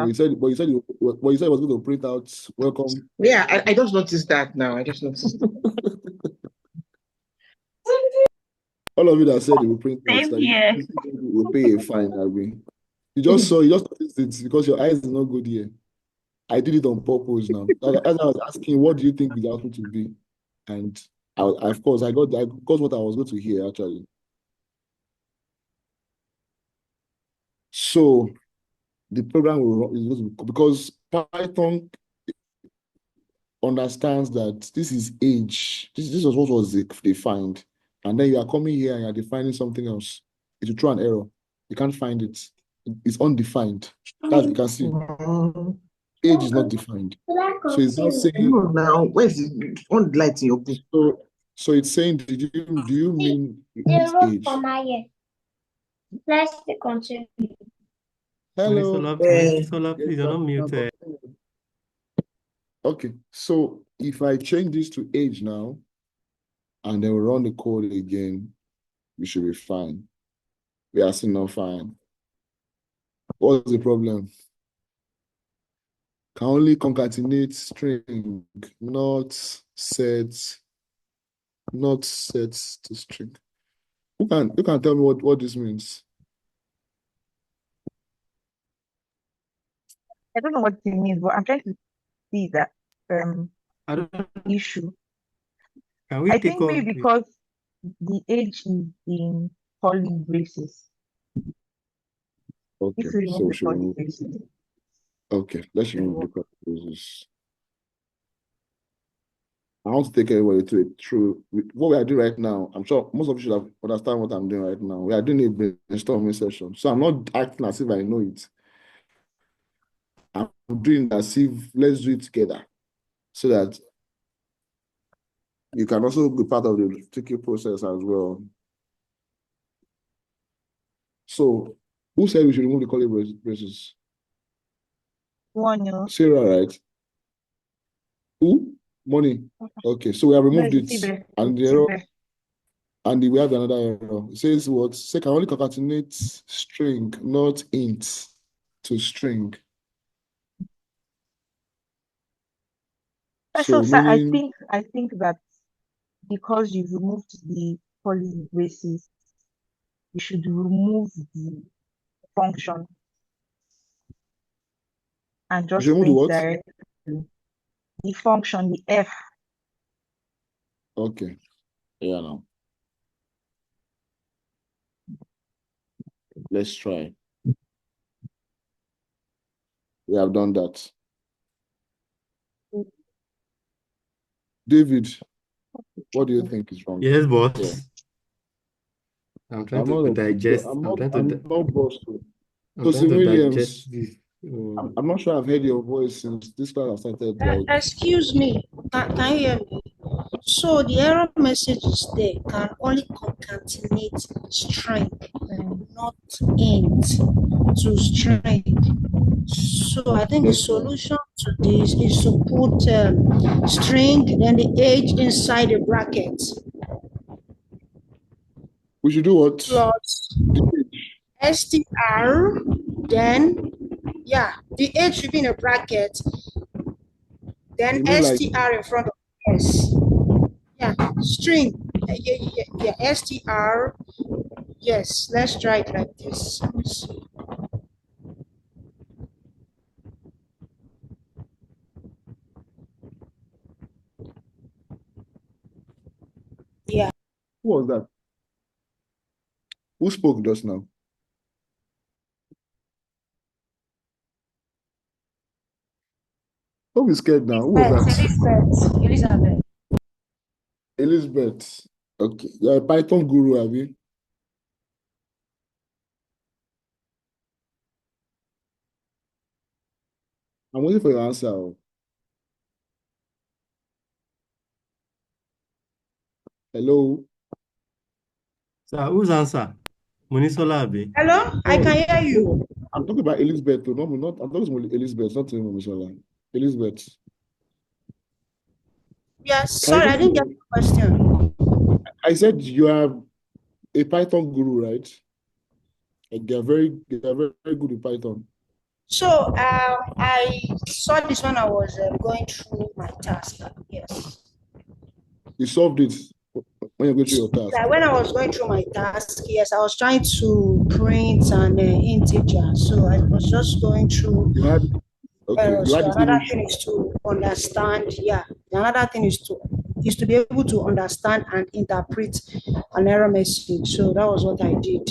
You said it was going to print out welcome. yeah, I just noticed that now. I just noticed. All of you that said it will print out, Same that here. you will pay a fine, Abi. You just noticed it because your eyes is not good here. I did it on purpose now. As I was asking, what do you think the output will be? And of course, I got what I was going to hear actually. So the program is going to, because Python understands that this is age. This is what was defined. And then you are coming here and you're defining something else. It will throw an error. You can't find it. It's undefined. That you can see. Age is not defined. So it's not saying now. Where's the on the light in your book? So it's saying, do you mean age? Let's continue. Hello. Munisola, please, you're not muted. Okay, so if I change this to age now, and then we run the code again, we should be fine. We are still not fine. What's the problem? Can only concatenate string, not set to string. Who can tell me what this means? I don't know what it means, but I'm trying to see that issue. Can we I take think off maybe because the age is in curly braces. Okay, If we so remove we the should curly remove. braces. Okay, let's remove the curly braces. I want to take everybody through what we are doing right now. I'm sure most of you should understand what I'm doing right now. We are doing a brainstorming session. So I'm not acting as if I know it. I'm doing as if let's do it together so that you can also be part of the thinking process as well. So who said we should remove the curly braces? One, Sarah, right? Who? Money. Okay, so we have removed it. And the error, and we have another error. It says what? Say can only concatenate string, not int to string. So meaning, I think that because you've removed the curly braces, you should remove the function and You just should remove the print what? directly. The function, the F. Okay. Yeah, now. Let's try. We have done that. David, what do you think is wrong? Yes, Yeah. boss. I'm trying I'm to not digest. I'm I'm trying to not boss. I'm Tosin trying to Williams, digest this. I'm not sure I've heard your voice since this class has started. Like, Excuse me, can you hear me? So the error messages there can only concatenate string, not int to string. So I think the yes, ma'am. solution to this is to put string and the age inside the bracket We should do what? plus The age. str, then yeah, the age should be in a bracket, then You mean like str in front of s. Yeah, string. Yeah, str. Yes, let's try it like this. Let me see. Yeah. who was that? Who spoke just now? Don't be scared now. Who was that? Elizabeth. Elizabeth. Okay. You're a Python guru, have you? I'm waiting for your answer. Oh. Hello. So whose answer? Munisola Abi. Hello, I can hear you. I'm talking about Elizabeth. No, I'm talking about Elizabeth, not Michelle. Elizabeth. Yes, Can sorry, I didn't you get the question. I said you are a Python guru, right? Like they are very good in Python. So I saw this when I was going through my task. Yes. You solved it when you go through your task. Yeah, when I was going through my task, yes, I was trying to print an integer. So I was just going through You had okay. You So had the same another issue. thing is to understand, yeah. Another thing is to be able to understand and interpret an error message. So that was what I did.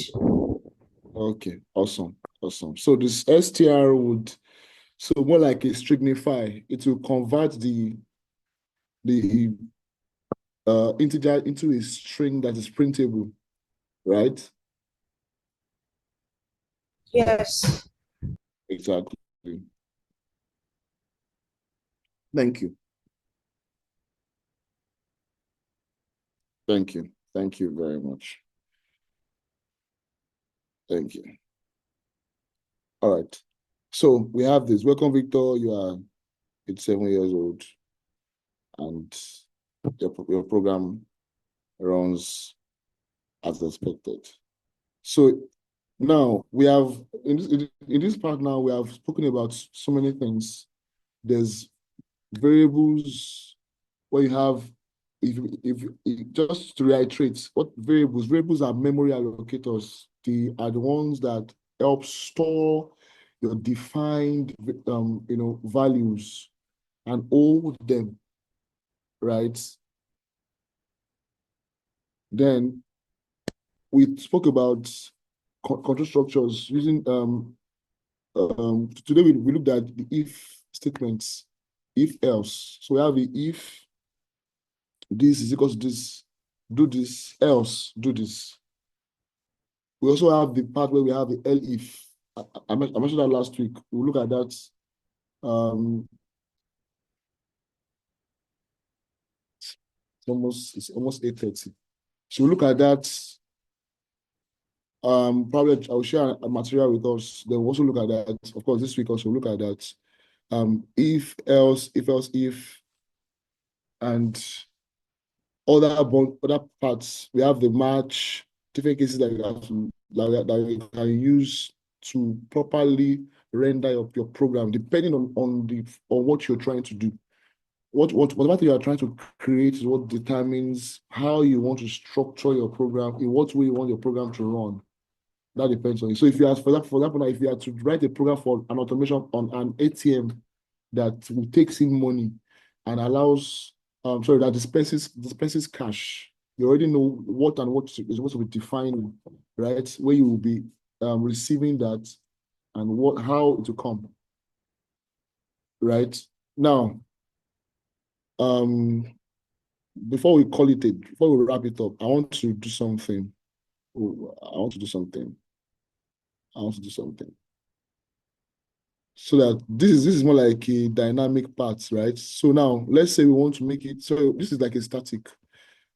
Okay, awesome. So this str would more like a stringify. It will convert the integer into a string that is printable, right? Yes. Exactly. Thank you. Thank you. Thank you very much. Thank you. All right. So we have this. Welcome, Victor. You are 87 years old, and your program runs as expected. So now we have in this part now we have spoken about so many things. There's variables where you have if just to reiterate what variables are memory allocators. They are the ones that help store your defined values and hold them, right? Then we spoke about control structures using today we looked at the if statements, if else. So we have the if this is equal to this, do this, else do this. We also have the part where we have the elif. I mentioned that last week. We'll look at that. It's almost 8:30. So we'll look at that. Probably I'll share a material with us. Then we'll also look at that. Of course, this week also we'll look at that. If else, if, and other parts. We have the match, different cases that we can use to properly render your program depending on what you're trying to do, whatever thing you are trying to create is what determines how you want to structure your program, in what way you want your program to run. That depends on you. So if you ask for example, if you are to write a program for an automation on an ATM that takes in money and allows, that dispenses cash, you already know what is supposed to be defined, right? Where you will be receiving that and how it will come, right? Now, before we wrap it up, I want to do something. So that this is more like a dynamic part, right? So now let's say we want to make it, so this is like a static.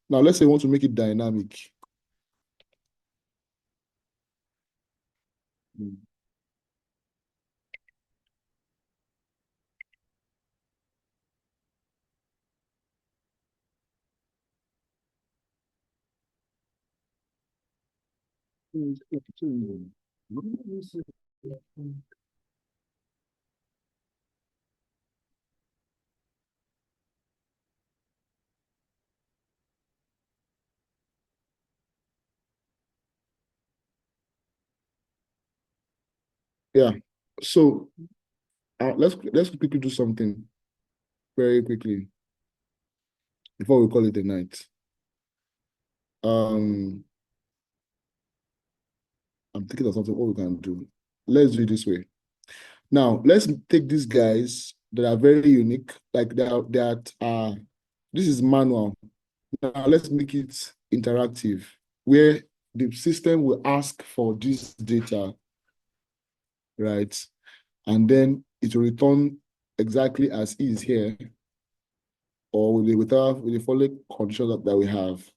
Now let's say we want to make it dynamic. Yeah. So let's quickly do something very quickly before we call it a night. I'm thinking of something what we can do. Let's do it this way. Now let's take these guys that are very unique, like this is manual. Now let's make it interactive, where the system will ask for this data, right? And then it will return exactly as is here, or with the following conditions that we have.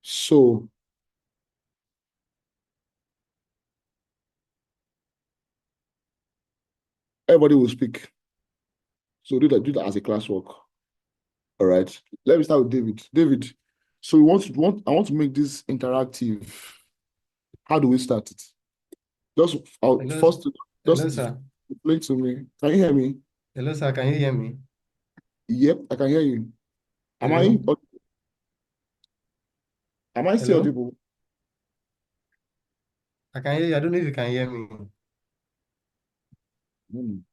So everybody will speak. So do that as a classwork. All right. Let me start with David. David, so I want to make this interactive. How do we start it? Just explain to me. Can you hear me? Hello, sir. Can you hear me? Yep, I can hear you. Am I still audible? I can hear you. I don't know if you can hear me.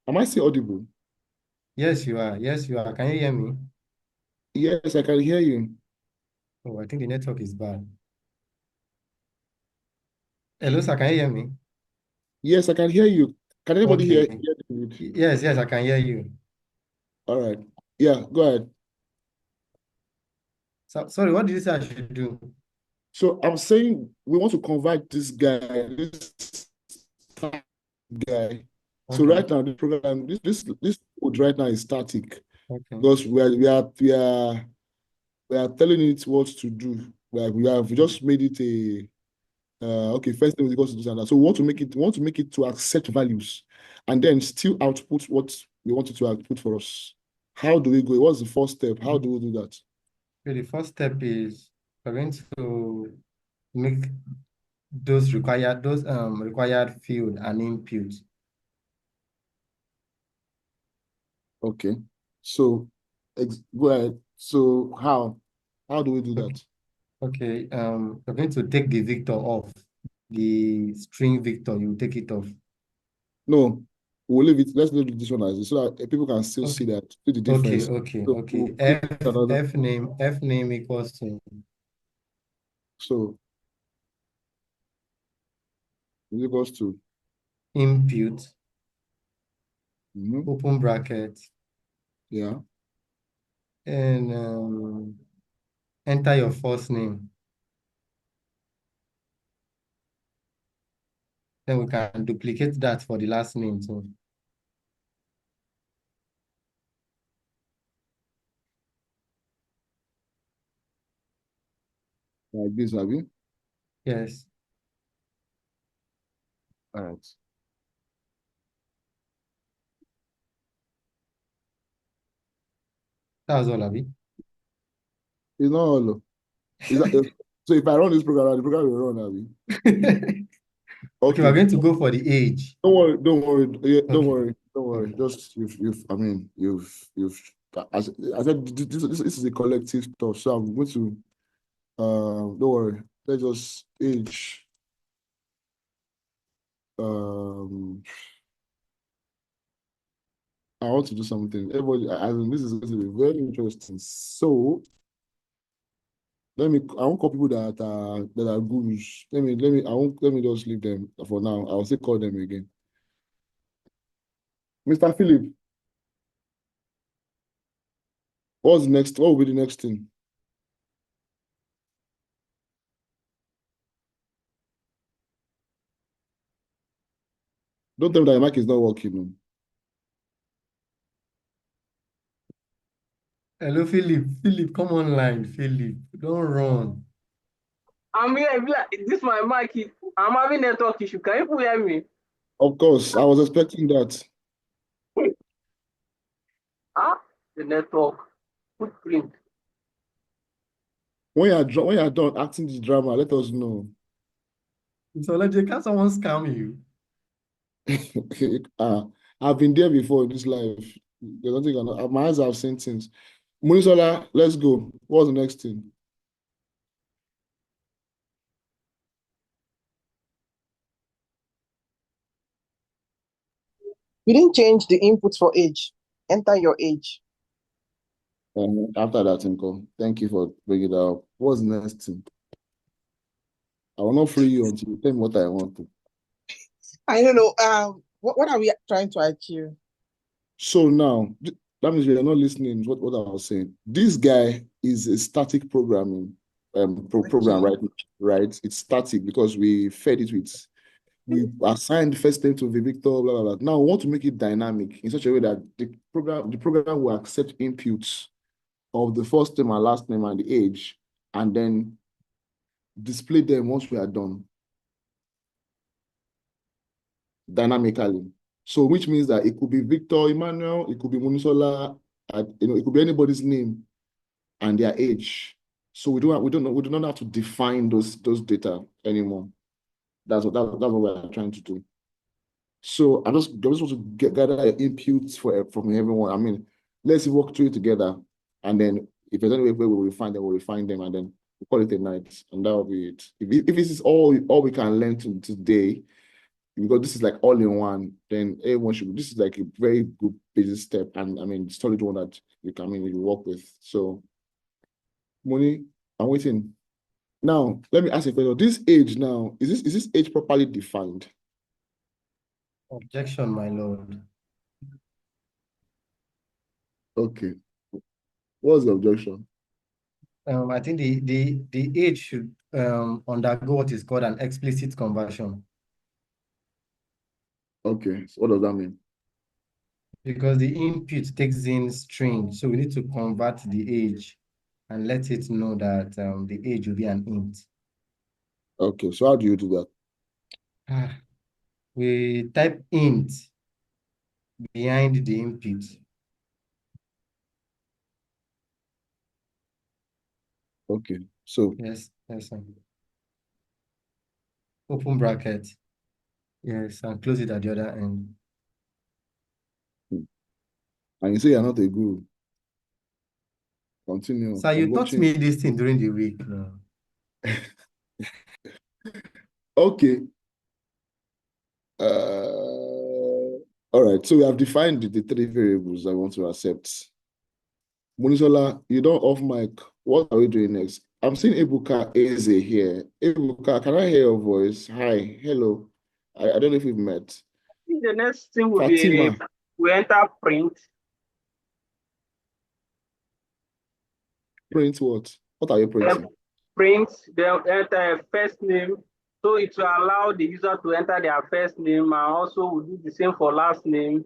Am I still audible? Yes, you are. Yes, you are. Can you hear me? Yes, I can hear you. Oh, I think the network is bad. Hello, sir. Can you hear me? Yes, I can hear you. Can anybody hear David? Yes, I can hear you. All right. Yeah, go ahead. So, sorry, what did you say I should do? So I'm saying we want to convert this guy. Okay. So right now the program, this code right now is static. Okay. Because we are telling it what to do. We have just made it a okay, first thing is equals to this and that. So we want to make it to accept values and then still output what we want it to output for us. How do we go? What's the first step? How do we do that? Okay, the first step is we're going to make those required field and input. Okay. So go ahead. So how do we do that? Okay, we're going to take the Victor off. The string Victor, you take it off. No, we'll leave it. Let's leave this one as it so that people can still see the difference. Okay. So we'll F name equals to. So it equals to input. Open bracket. Yeah. And enter your first name. Then we can duplicate that for the last name too. Like this, have you? Yes. All right. That was all, Abi. It's not all. So if I run this program, the program will run, Abi. Okay, we're going to go for the age. Don't worry. Yeah, don't worry. Just you've as I said, this is a collective stuff. So I'm going to don't worry. Let's just age. I want to do something. Everybody, this is going to be very interesting. So I won't call people that are gurus. Let me just leave them for now. I'll still call them again. Mr. Philip, what will be the next thing? Don't tell me that your mic is not working. Hello, Philip. Philip, come online. Philip, don't run. I'm here. This my mic. I'm having network issue. Can you hear me? Of course, I was expecting that. The network footprint. When you're done acting this drama, let us know. So, can someone scam you? I've been there before in this life. There's nothing. My eyes have seen things. Munisola, let's go. What's the next thing? You didn't change the input for age. Enter your age. After that, Inko, thank you for bringing it up. What's the next thing? I will not free you until you tell me what I want to. I don't know. What are we trying to achieve? So now, that means you're not listening to what I was saying. This guy is a static programming program, right? It's static because we fed it with, we assigned the first name to Victor, blah, blah, blah. Now we want to make it dynamic in such a way that the program will accept inputs of the first name and last name and the age, and then display them once we are done dynamically. So which means that it could be Victor Emmanuel, it could be Munisola, it could be anybody's name and their age. So we do not have to define those data anymore. That's what we're trying to do. So I just want to gather inputs from everyone. I mean, let's work through it together, and then if there's any way we will find them, we'll find them, and then we'll call it a night, and that will be it. If this is all we can learn today, because this is like all in one, then everyone should. This is like a very good business step, and I mean, solid one that you work with. So, Moni, I'm waiting. Now, let me ask you a question. This age now, is this age properly defined? Objection, my lord. Okay. What's the objection? I think the age should undergo what is called an explicit conversion. Okay, so what does that mean? Because the input takes in string, so we need to convert the age and let it know that the age will be an int. Okay, so how do you do that? We type int behind the input. Okay, so yes, sir. Open bracket. Yes, and close it at the other end. And you say you're not a guru. Continue. So you taught me this thing during the week. Okay. All right. So we have defined the three variables I want to accept. Munisola, you don't off mic. What are we doing next? I'm seeing Ebuka Eze here. Ebuka, can I hear your voice? Hi. Hello. I don't know if we've met. The next thing will Fatima. be we enter print. Print what? What are you printing? Print, then enter a first name. So it will allow the user to enter their first name, and also we'll do the same for last name,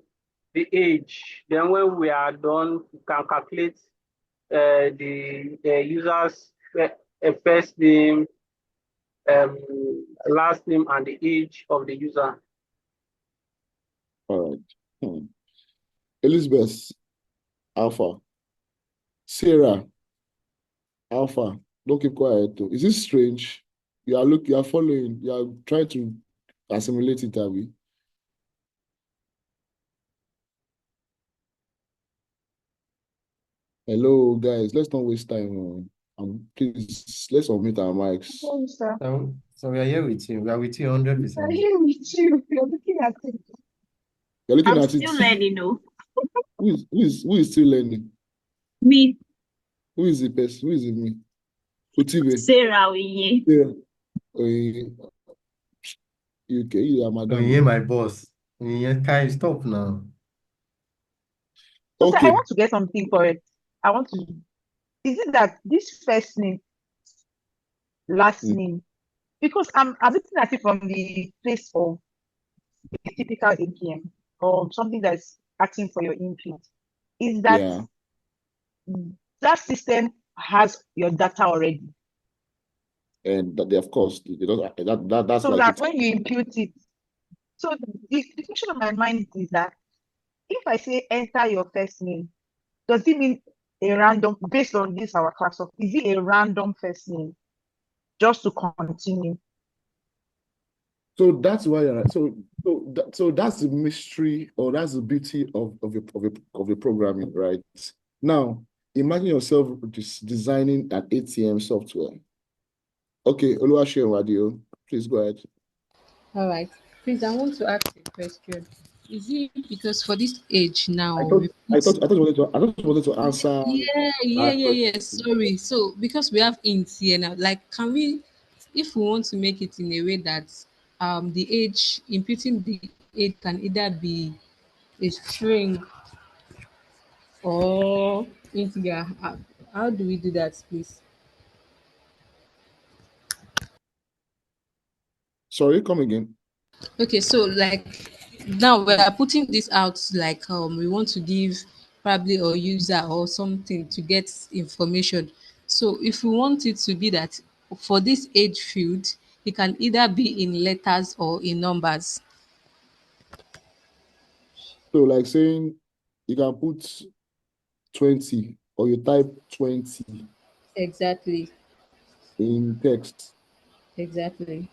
the age. Then when we are done, we can calculate the user's first name, last name, and the age of the user. All right. Elizabeth, Alpha. Sarah, Alpha. Don't keep quiet though. Is this strange? You are following, you are trying to assimilate it, Abby. Hello, guys. Let's not waste time. Please, let's unmute our mics. Sorry, sir. So we are here with you. We are with you 100%. I'm here with you. You're looking at it. You're looking I'm at it. still learning, no? Who is still learning? Me, Who is the person? Who is it me? Utibe. Sarah Oye. Yeah. Okay, you are Oh, madam. yeah, my boss. Yeah, can you stop now? So, sir, I Okay. want to get something correct. I want to. Is it that this first name, last Mm, name? Because I'm looking at it from the place of a typical ATM or something that's asking for your input. Is that yeah. that system has your data already? And that they, of course, they don't, that's So like that it. when you impute it, so the question of my mind is that if I say enter your first name, does it mean a random based on this our class of is it a random first name just to continue? So that's why so that's the mystery or that's the beauty of the programming, right? Now, imagine yourself designing an ATM software. Okay, Oluwaseun Wadio, please go ahead. All right. Please, I want to ask a question. Is it because for this age now, I thought you wanted to answer that yeah. question. Sorry. So because we have ints here now, like, can we, if we want to make it in a way that the age, imputing the age can either be a string or integer. How do we do that, please? Sorry, come again. Okay, so like now we are putting this out like we want to give probably a user or something to get information. So if we want it to be that for this age field, it can either be in letters or in numbers. So like saying you can put 20 or you type 20 Exactly. in text. Exactly.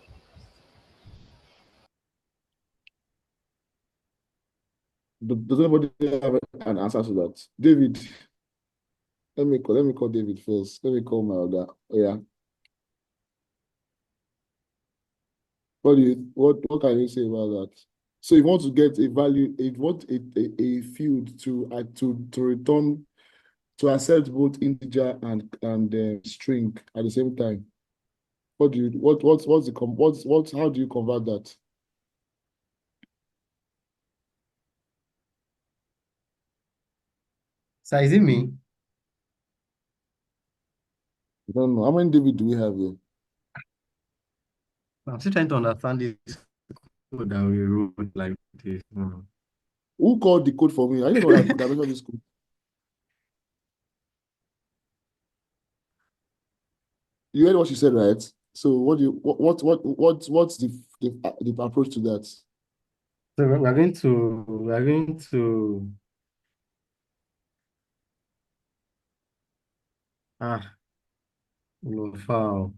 Does anybody have an answer to that? David, let me call David first. Let me call my other. Oh, yeah. What can you say about that? So if you want to get a value, if you want a field to return to accept both integer and string at the same time. What's the how do you convert that? So is it me? I don't know. How many David do we have here? I'm still trying to understand this code that we wrote like this. Who called the code for me? I didn't know that mentioned this code. You heard what she said, right? So what's the approach to that? So we're going to no foul.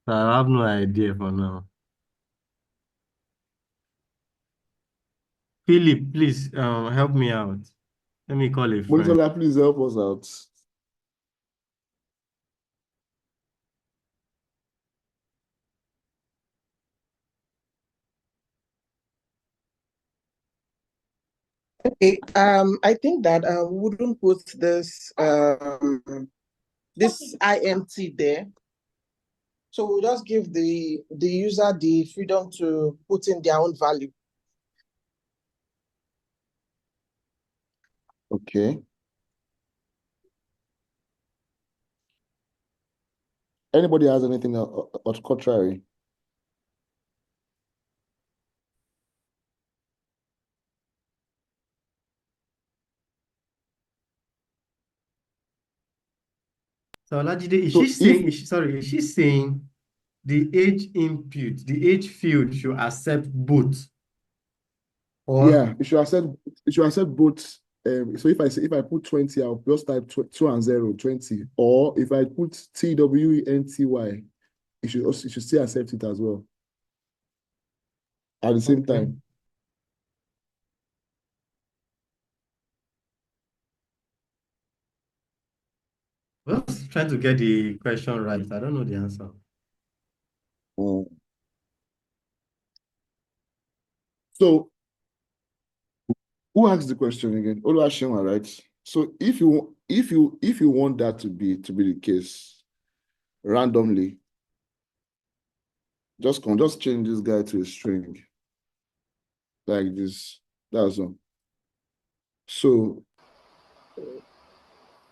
I have no idea for now. Philip, please help me out. Let me call a friend. Monitor, please help us out. Okay. I think that we wouldn't put this this INT there. So we'll just give the user the freedom to put in their own value. Okay. Anybody has anything else contrary? So Olajide, is So she saying, is she saying the age input, the age field should accept both? Or yeah, it should accept both. So if I put 20, I'll just type 2 and 0, 20. Or if I put TWENTY, it should still accept it as well. At the same time. I was trying to get the question right. I don't know the answer. So who asked the question again? Oluwaseun, right? So if you want that to be the case randomly, just change this guy to a string like this. That's all. So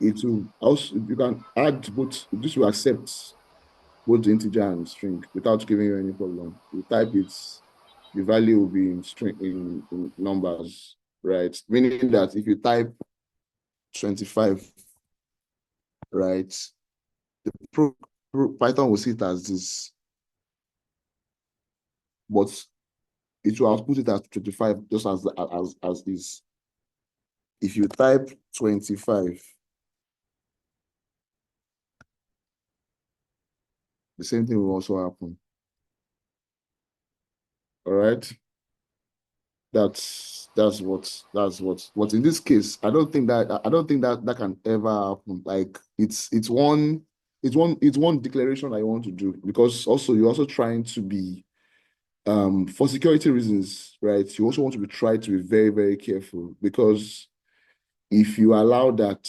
it will also, you can add both. This will accept both the integer and string without giving you any problem. You type it, the value will be in string in numbers, right? Meaning that if you type 25, right, the Python will see it as this, but it will output it as 25 just as is. If you type 25, the same thing will also happen. All right. That's what. But in this case, I don't think that can ever happen. Like it's one declaration I want to do, because also you're also trying to be for security reasons, right? You also want to try to be very, very careful, because if you allow that,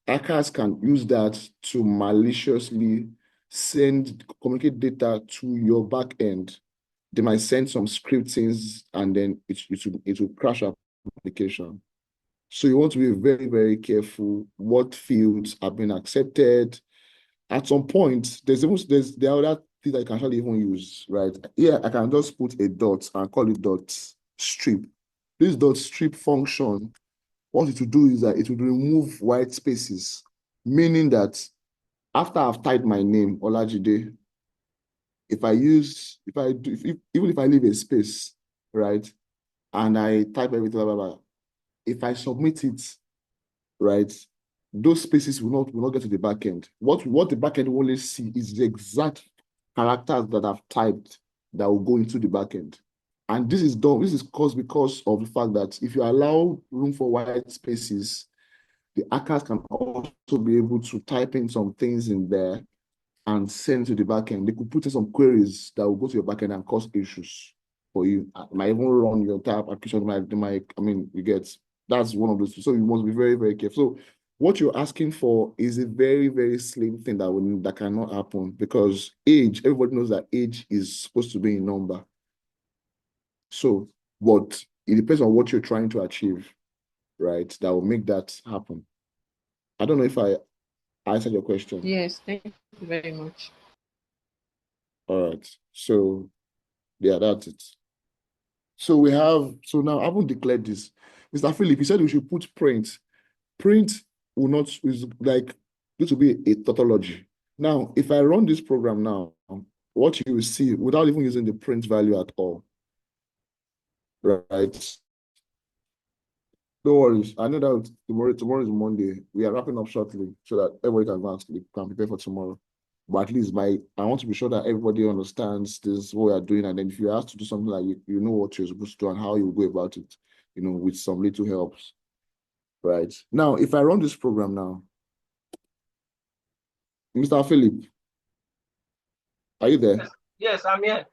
hackers can use that to maliciously communicate data to your back end. They might send some scriptings and then it will crash our application. So you want to be very, very careful what fields have been accepted. At some point, there are other things I can actually even use, right? Here, I can just put a dot and call it dot strip. This dot strip function, what it will do is that it will remove white spaces, meaning that after I've typed my name, Olajide, even if I leave a space, right, and I type everything, blah, blah, blah, if I submit it, right, those spaces will not get to the backend. What the backend will only see is the exact characters that I've typed that will go into the backend. And this is caused because of the fact that if you allow room for white spaces, the hackers can also be able to type in some things in there and send to the backend. They could put in some queries that will go to your backend and cause issues for you. It might even run your entire application. You get, that's one of those. So you must be very, very careful. So what you're asking for is a very, very slim thing that cannot happen, because age, everybody knows that age is supposed to be a number. So, but it depends on what you're trying to achieve, right? That will make that happen. I don't know if I answered your question. Yes, thank you very much. All right. So, yeah, that's it. So now I haven't declared this. Mr. Philip, he said we should put print. Print will not, is like, this will be a tautology. Now, if I run this program now, what you will see, without even using the print value at all, right? No worries. I know that tomorrow is Monday. We are wrapping up shortly so that everybody can prepare for tomorrow. But at least I want to be sure that everybody understands this, what we are doing. And then if you ask to do something like you know what you're supposed to do and how you go about it, with some little helps. Right. Now, if I run this program now, Mr. Philip, are you there? Yes, I'm here.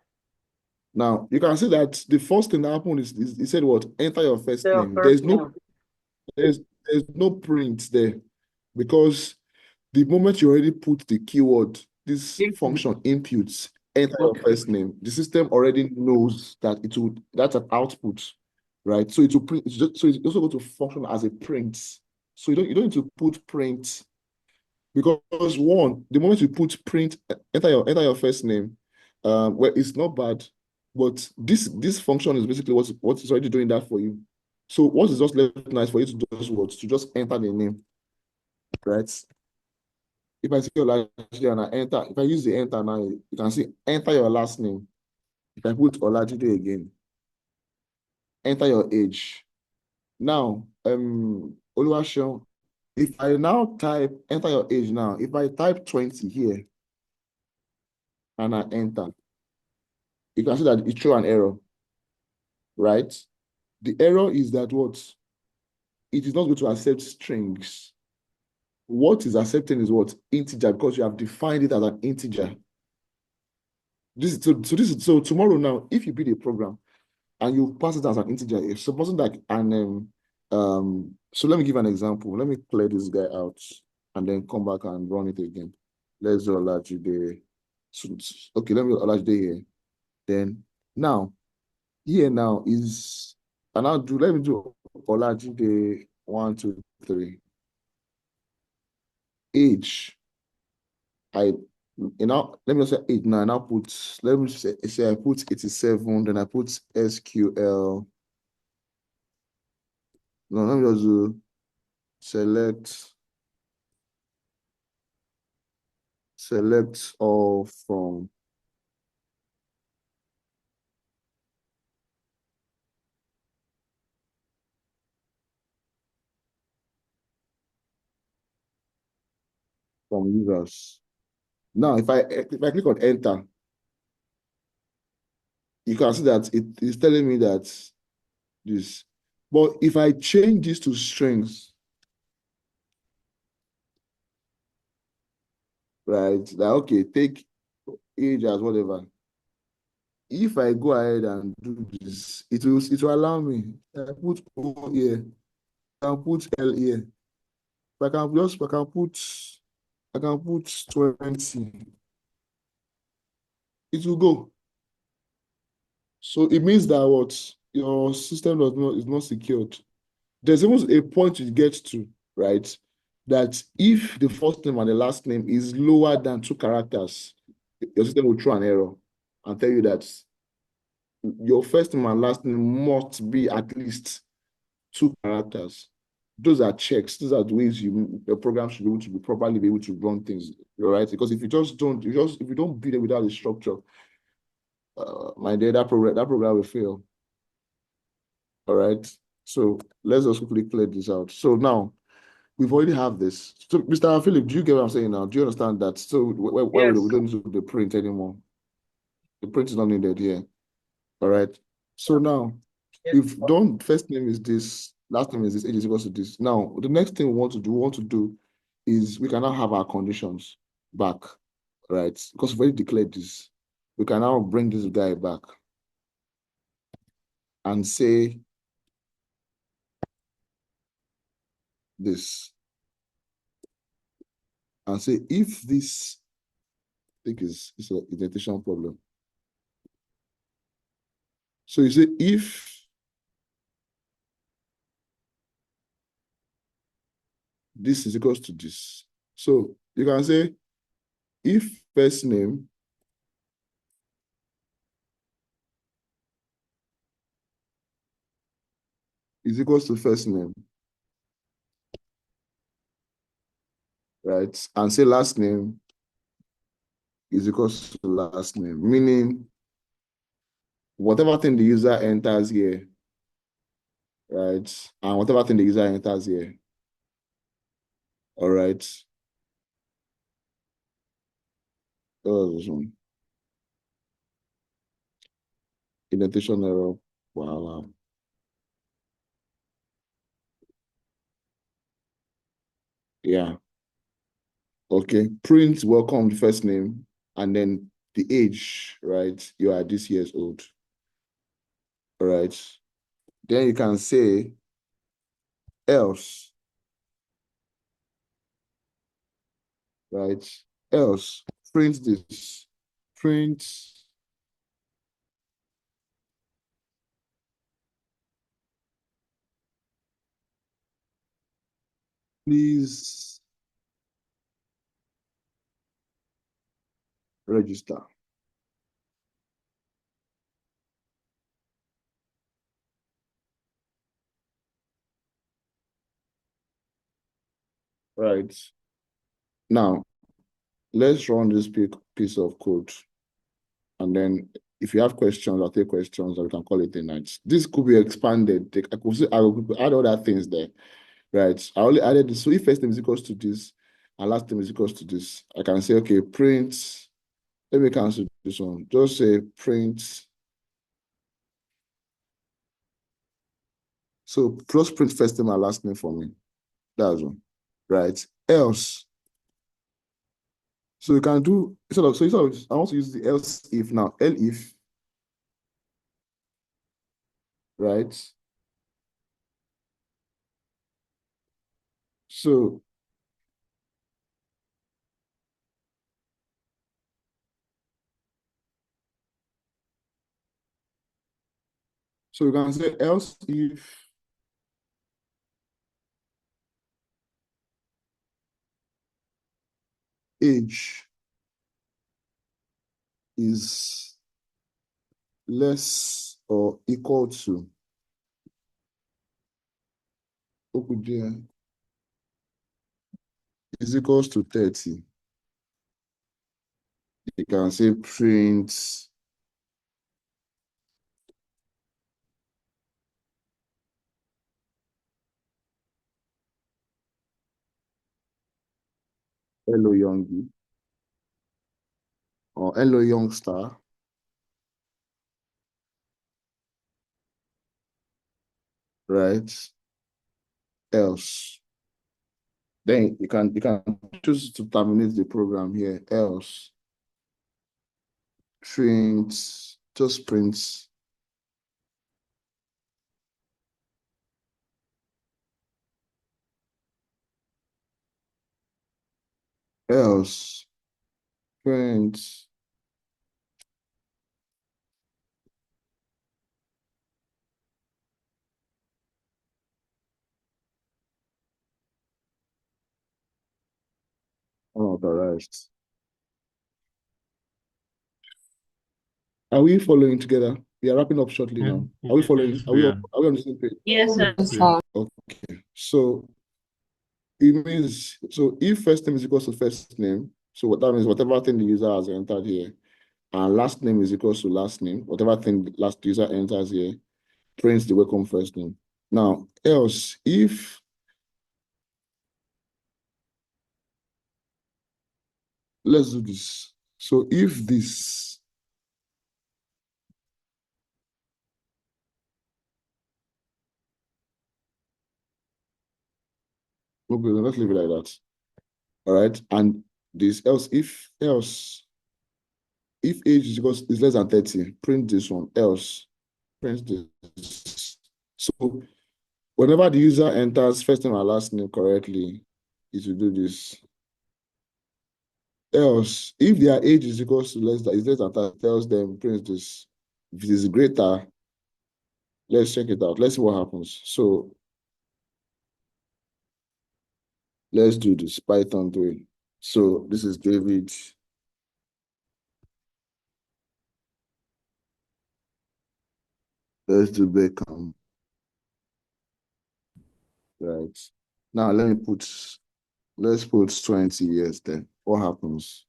Now, you can see that the first thing that happened is he said what? Enter your first Your name. first name. There's no print there, because the moment you already put the keyword, this function inputs, enter your first name, the system already knows that that's an output, right? So it will print. So it's also going to function as a print. So you don't need to put print, because the moment you put print, enter your first name, well, it's not bad, but this function is basically what is already doing that for you. So what is just left nice for you to do is to just enter the name, right? If I see your last name and I enter, if I use the enter now, you can see enter your last name. If I put Olajide again, enter your age. Now, Oluwaseun, if I now enter your age now, if I type 20 here and I enter, you can see that it throws an error, right? The error is that it is not going to accept strings. what is accepting is what? Integer, because you have defined it as an integer. So tomorrow now, if you build a program and you pass it as an integer, if supposing that so let me give an example. Let me clear this guy out and then come back and run it again. Let's do Olajide. Okay, let me do Olajide here. Then now, here now is, and let me do Olajide 1, 2, 3. Age. Let me just say age now. Now let me say I put 87, then I put SQL. No, let me just do select all from users. Now, if I click on enter, you can see that it is telling me that this. But if I change this to strings, right? Like, okay, take age as whatever. If I go ahead and do this, it will allow me. I put O here. I can put L here. I can put 20. It will go. So it means that what your system is not secured. There's even a point you get to, right? That if the first name and the last name is lower than 2 characters, your system will throw an error and tell you that your first name and last name must be at least 2 characters. Those are checks. Those are the ways your program should be properly be able to run things, right? Because if you don't build it without a structure, my dear, that program will fail. All right. So let's just quickly clear this out. So now we've already have this. So Mr. Philip, do you get what I'm saying now? Do you understand that? So we don't need to do the print anymore. The print is not needed here. All right. So now we've done first name is this, last name is this, age is equal to this. Now the next thing we want to do is we can now have our conditions back, right? Because we've already declared this. We can now bring this guy back and say this. And say if this, I think is an indentation problem. So you say if this is equals to this. So you can say if first name is equals to first name, right? And say last name is equals to last name, meaning whatever thing the user enters here, right? And whatever thing the user enters here. All right. This one. Indentation error. Wow. Yeah. Okay. Print welcome the first name and then the age, right? You are this years old. All right. Then you can say else, right? Else, print this. Print please register. Right. Now, let's run this piece of code. And then if you have questions, I'll take questions or we can call it a night. This could be expanded. I could add other things there. Right. I only added this. So if first name is equals to this and last name is equals to this, I can say, okay, print. Let me cancel this one. Just say print. So plus print first name and last name for me. That's one. Right. else. So you can do I want to use the else if now. If, right? So you can say else if age is less or equal to is equals to 30. You can say print hello youngie or hello youngster, right? Else. Then you can choose to terminate the program here. Else print, just print else print unauthorized. Are we following together? We are wrapping up shortly now. Are we following? Are we on the same page? Yes, sir. Okay. So it means if first name is equal to first name, so what that means, whatever thing the user has entered here, and last name is equal to last name, whatever thing the last user enters here, prints the welcome first name. Now, else if let's do this. So if this okay, let's leave it like that. All right, and this else if age is less than 30, print this one. Else print this. So whenever the user enters first name and last name correctly, it will do this. Else, if their age is less than 30, tells them print this. If it is greater, let's check it out. Let's see what happens. So let's do this. Python 3. So this is David. Let's do Beckham. Right. Now let's put 20 years there. What happens?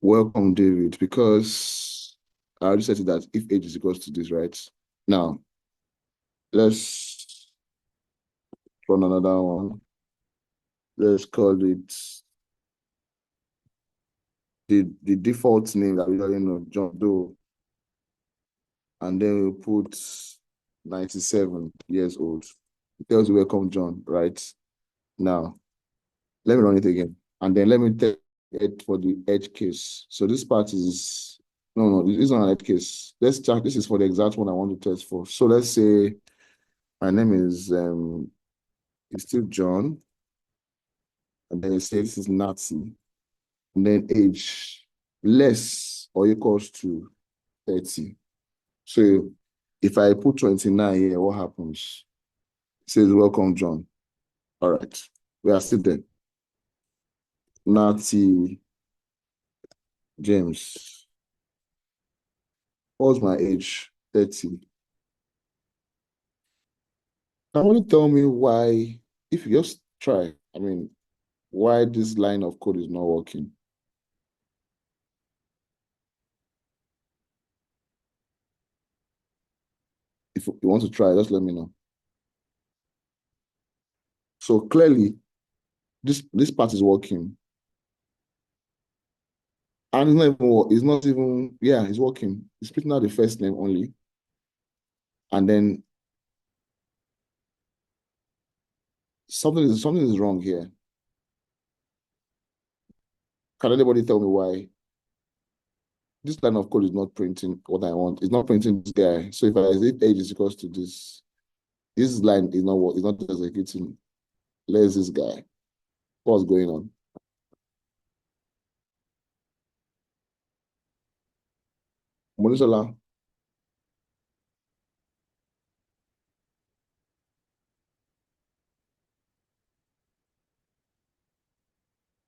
Welcome, David, because I already said that if age is equals to this, right? Now, let's run another one. Let's call it the default name that we already know, John Doe. And then we put 97 years old. It tells you welcome, John, right? Now, let me run it again. And then let me take it for the edge case. So this part is, no, this is not an edge case. Let's check, this is for the exact one I want to test for. So let's say my name is, it's still John. And then it says this is Nazi. And then age less or equals to 30. So if I put 29 here, what happens? It says, welcome, John. All right. We are still there. Nazi James. What's my age? 30. Now, want to tell me why, if you just try, why this line of code is not working? If you want to try, just let me know. So clearly, this part is working. And it's working. It's picking out the first name only. And then something is wrong here. Can anybody tell me why? This line of code is not printing what I want. It's not printing this guy. So if age is equals to this line is not executing. Where's this guy? What's going on? Monisola.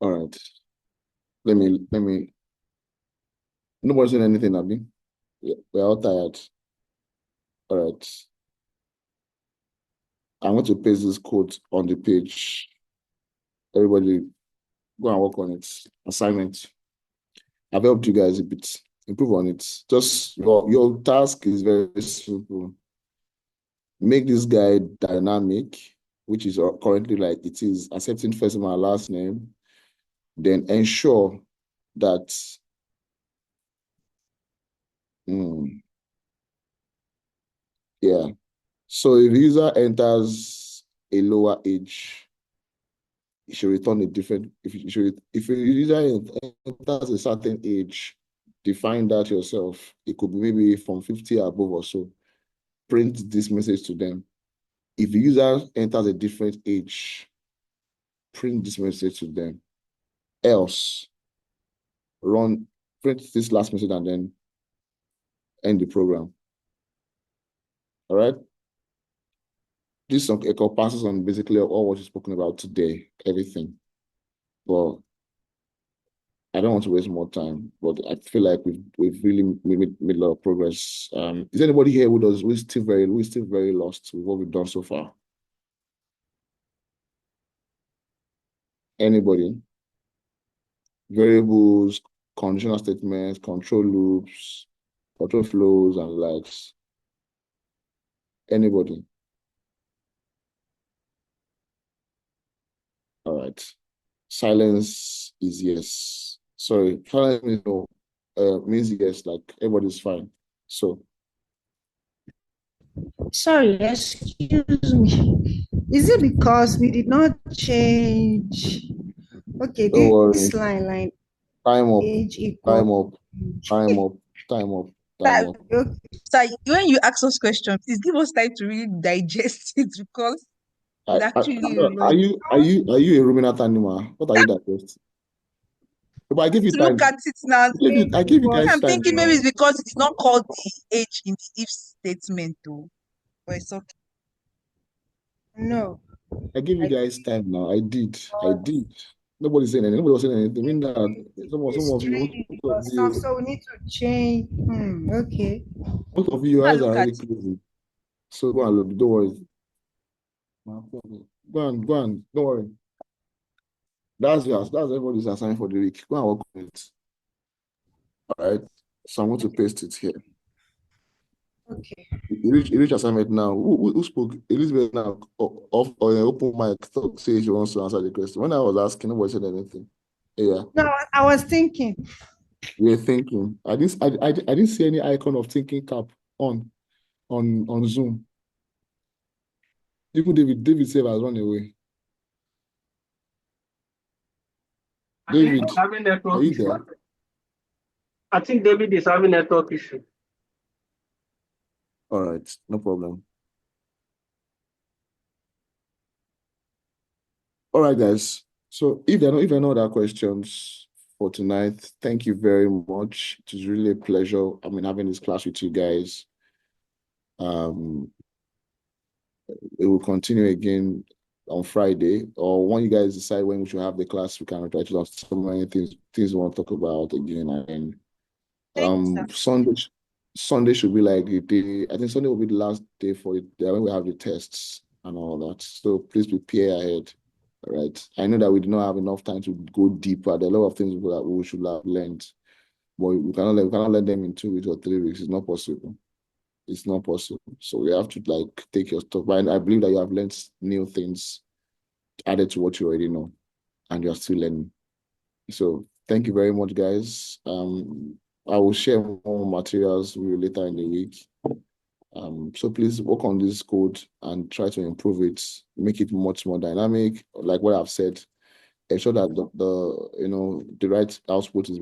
All right. Let me. Nobody's saying anything, Abby. Yeah, we're all tired. All right. I want to paste this code on the page. Everybody go and work on it. Assignment. I've helped you guys a bit. Improve on it. Just your task is very simple. Make this guy dynamic, which is currently like it is, accepting first name and last name. Then ensure that yeah. So if the user enters a lower age, it should return a different. If a user enters a certain age, define that yourself. It could be maybe from 50 above or so. Print this message to them. If the user enters a different age, print this message to them. Else, print this last message and then end the program. All right. This encompasses on basically all what you've spoken about today, everything. Well, I don't want to waste more time, but I feel like we've really made a lot of progress. Is anybody here who's still very lost with what we've done so far? Anybody? Variables, conditional statements, control loops, control flows, and likes. Anybody? All right. Silence is yes. Sorry, silence means no. Means yes, like everybody's fine. So. Sorry, excuse me. Is it because we did not change? Okay, this line. Time up. Age equal. Time up. Time up. Time up. Time up. Okay. So when you ask us questions, please give us time to really digest it because it's actually are you a ruminant animal? What are you digesting? But I give you time. Look at it now. I give you guys I'm time. thinking maybe it's because it's not called the age in the if statement though. But it's okay. No. I give you guys time now. I did. Nobody's saying anything. Nobody was saying anything. I mean that some of you. So we need to change. Okay. Most of you guys are already crazy. So go and look. Don't worry. Go on. Don't worry. That's everybody's assignment for the week. Go and work on it. All right. So I'm going to paste it here. Okay. You reach assignment now. Who spoke? Elizabeth now off or open mic say she wants to answer the question. When I was asking, nobody said anything. Yeah. No, I was thinking. We're thinking. I didn't see any icon of thinking cap on Zoom. Even David said has run away. David, are you there? I think David is having a network issue. All right, no problem. All right, guys. So if there are no other questions for tonight, thank you very much. It was really a pleasure. Having this class with you guys. It will continue again on Friday, or when you guys decide when we should have the class, we can try to talk so many things we want to talk about again. And Sunday should be like the day. I think Sunday will be the last day for it when we have the tests and all that. So please prepare ahead. All right. I know that we do not have enough time to go deeper. There are a lot of things that we should have learned, but we cannot learn them in 2 weeks or 3 weeks. It's not possible. It's not possible. So we have to take your stuff. But I believe that you have learned new things added to what you already know, and you're still learning. So thank you very much, guys. I will share more materials with you later in the week. So please work on this code and try to improve it, make it much more dynamic. Like what I've said, ensure that the right output is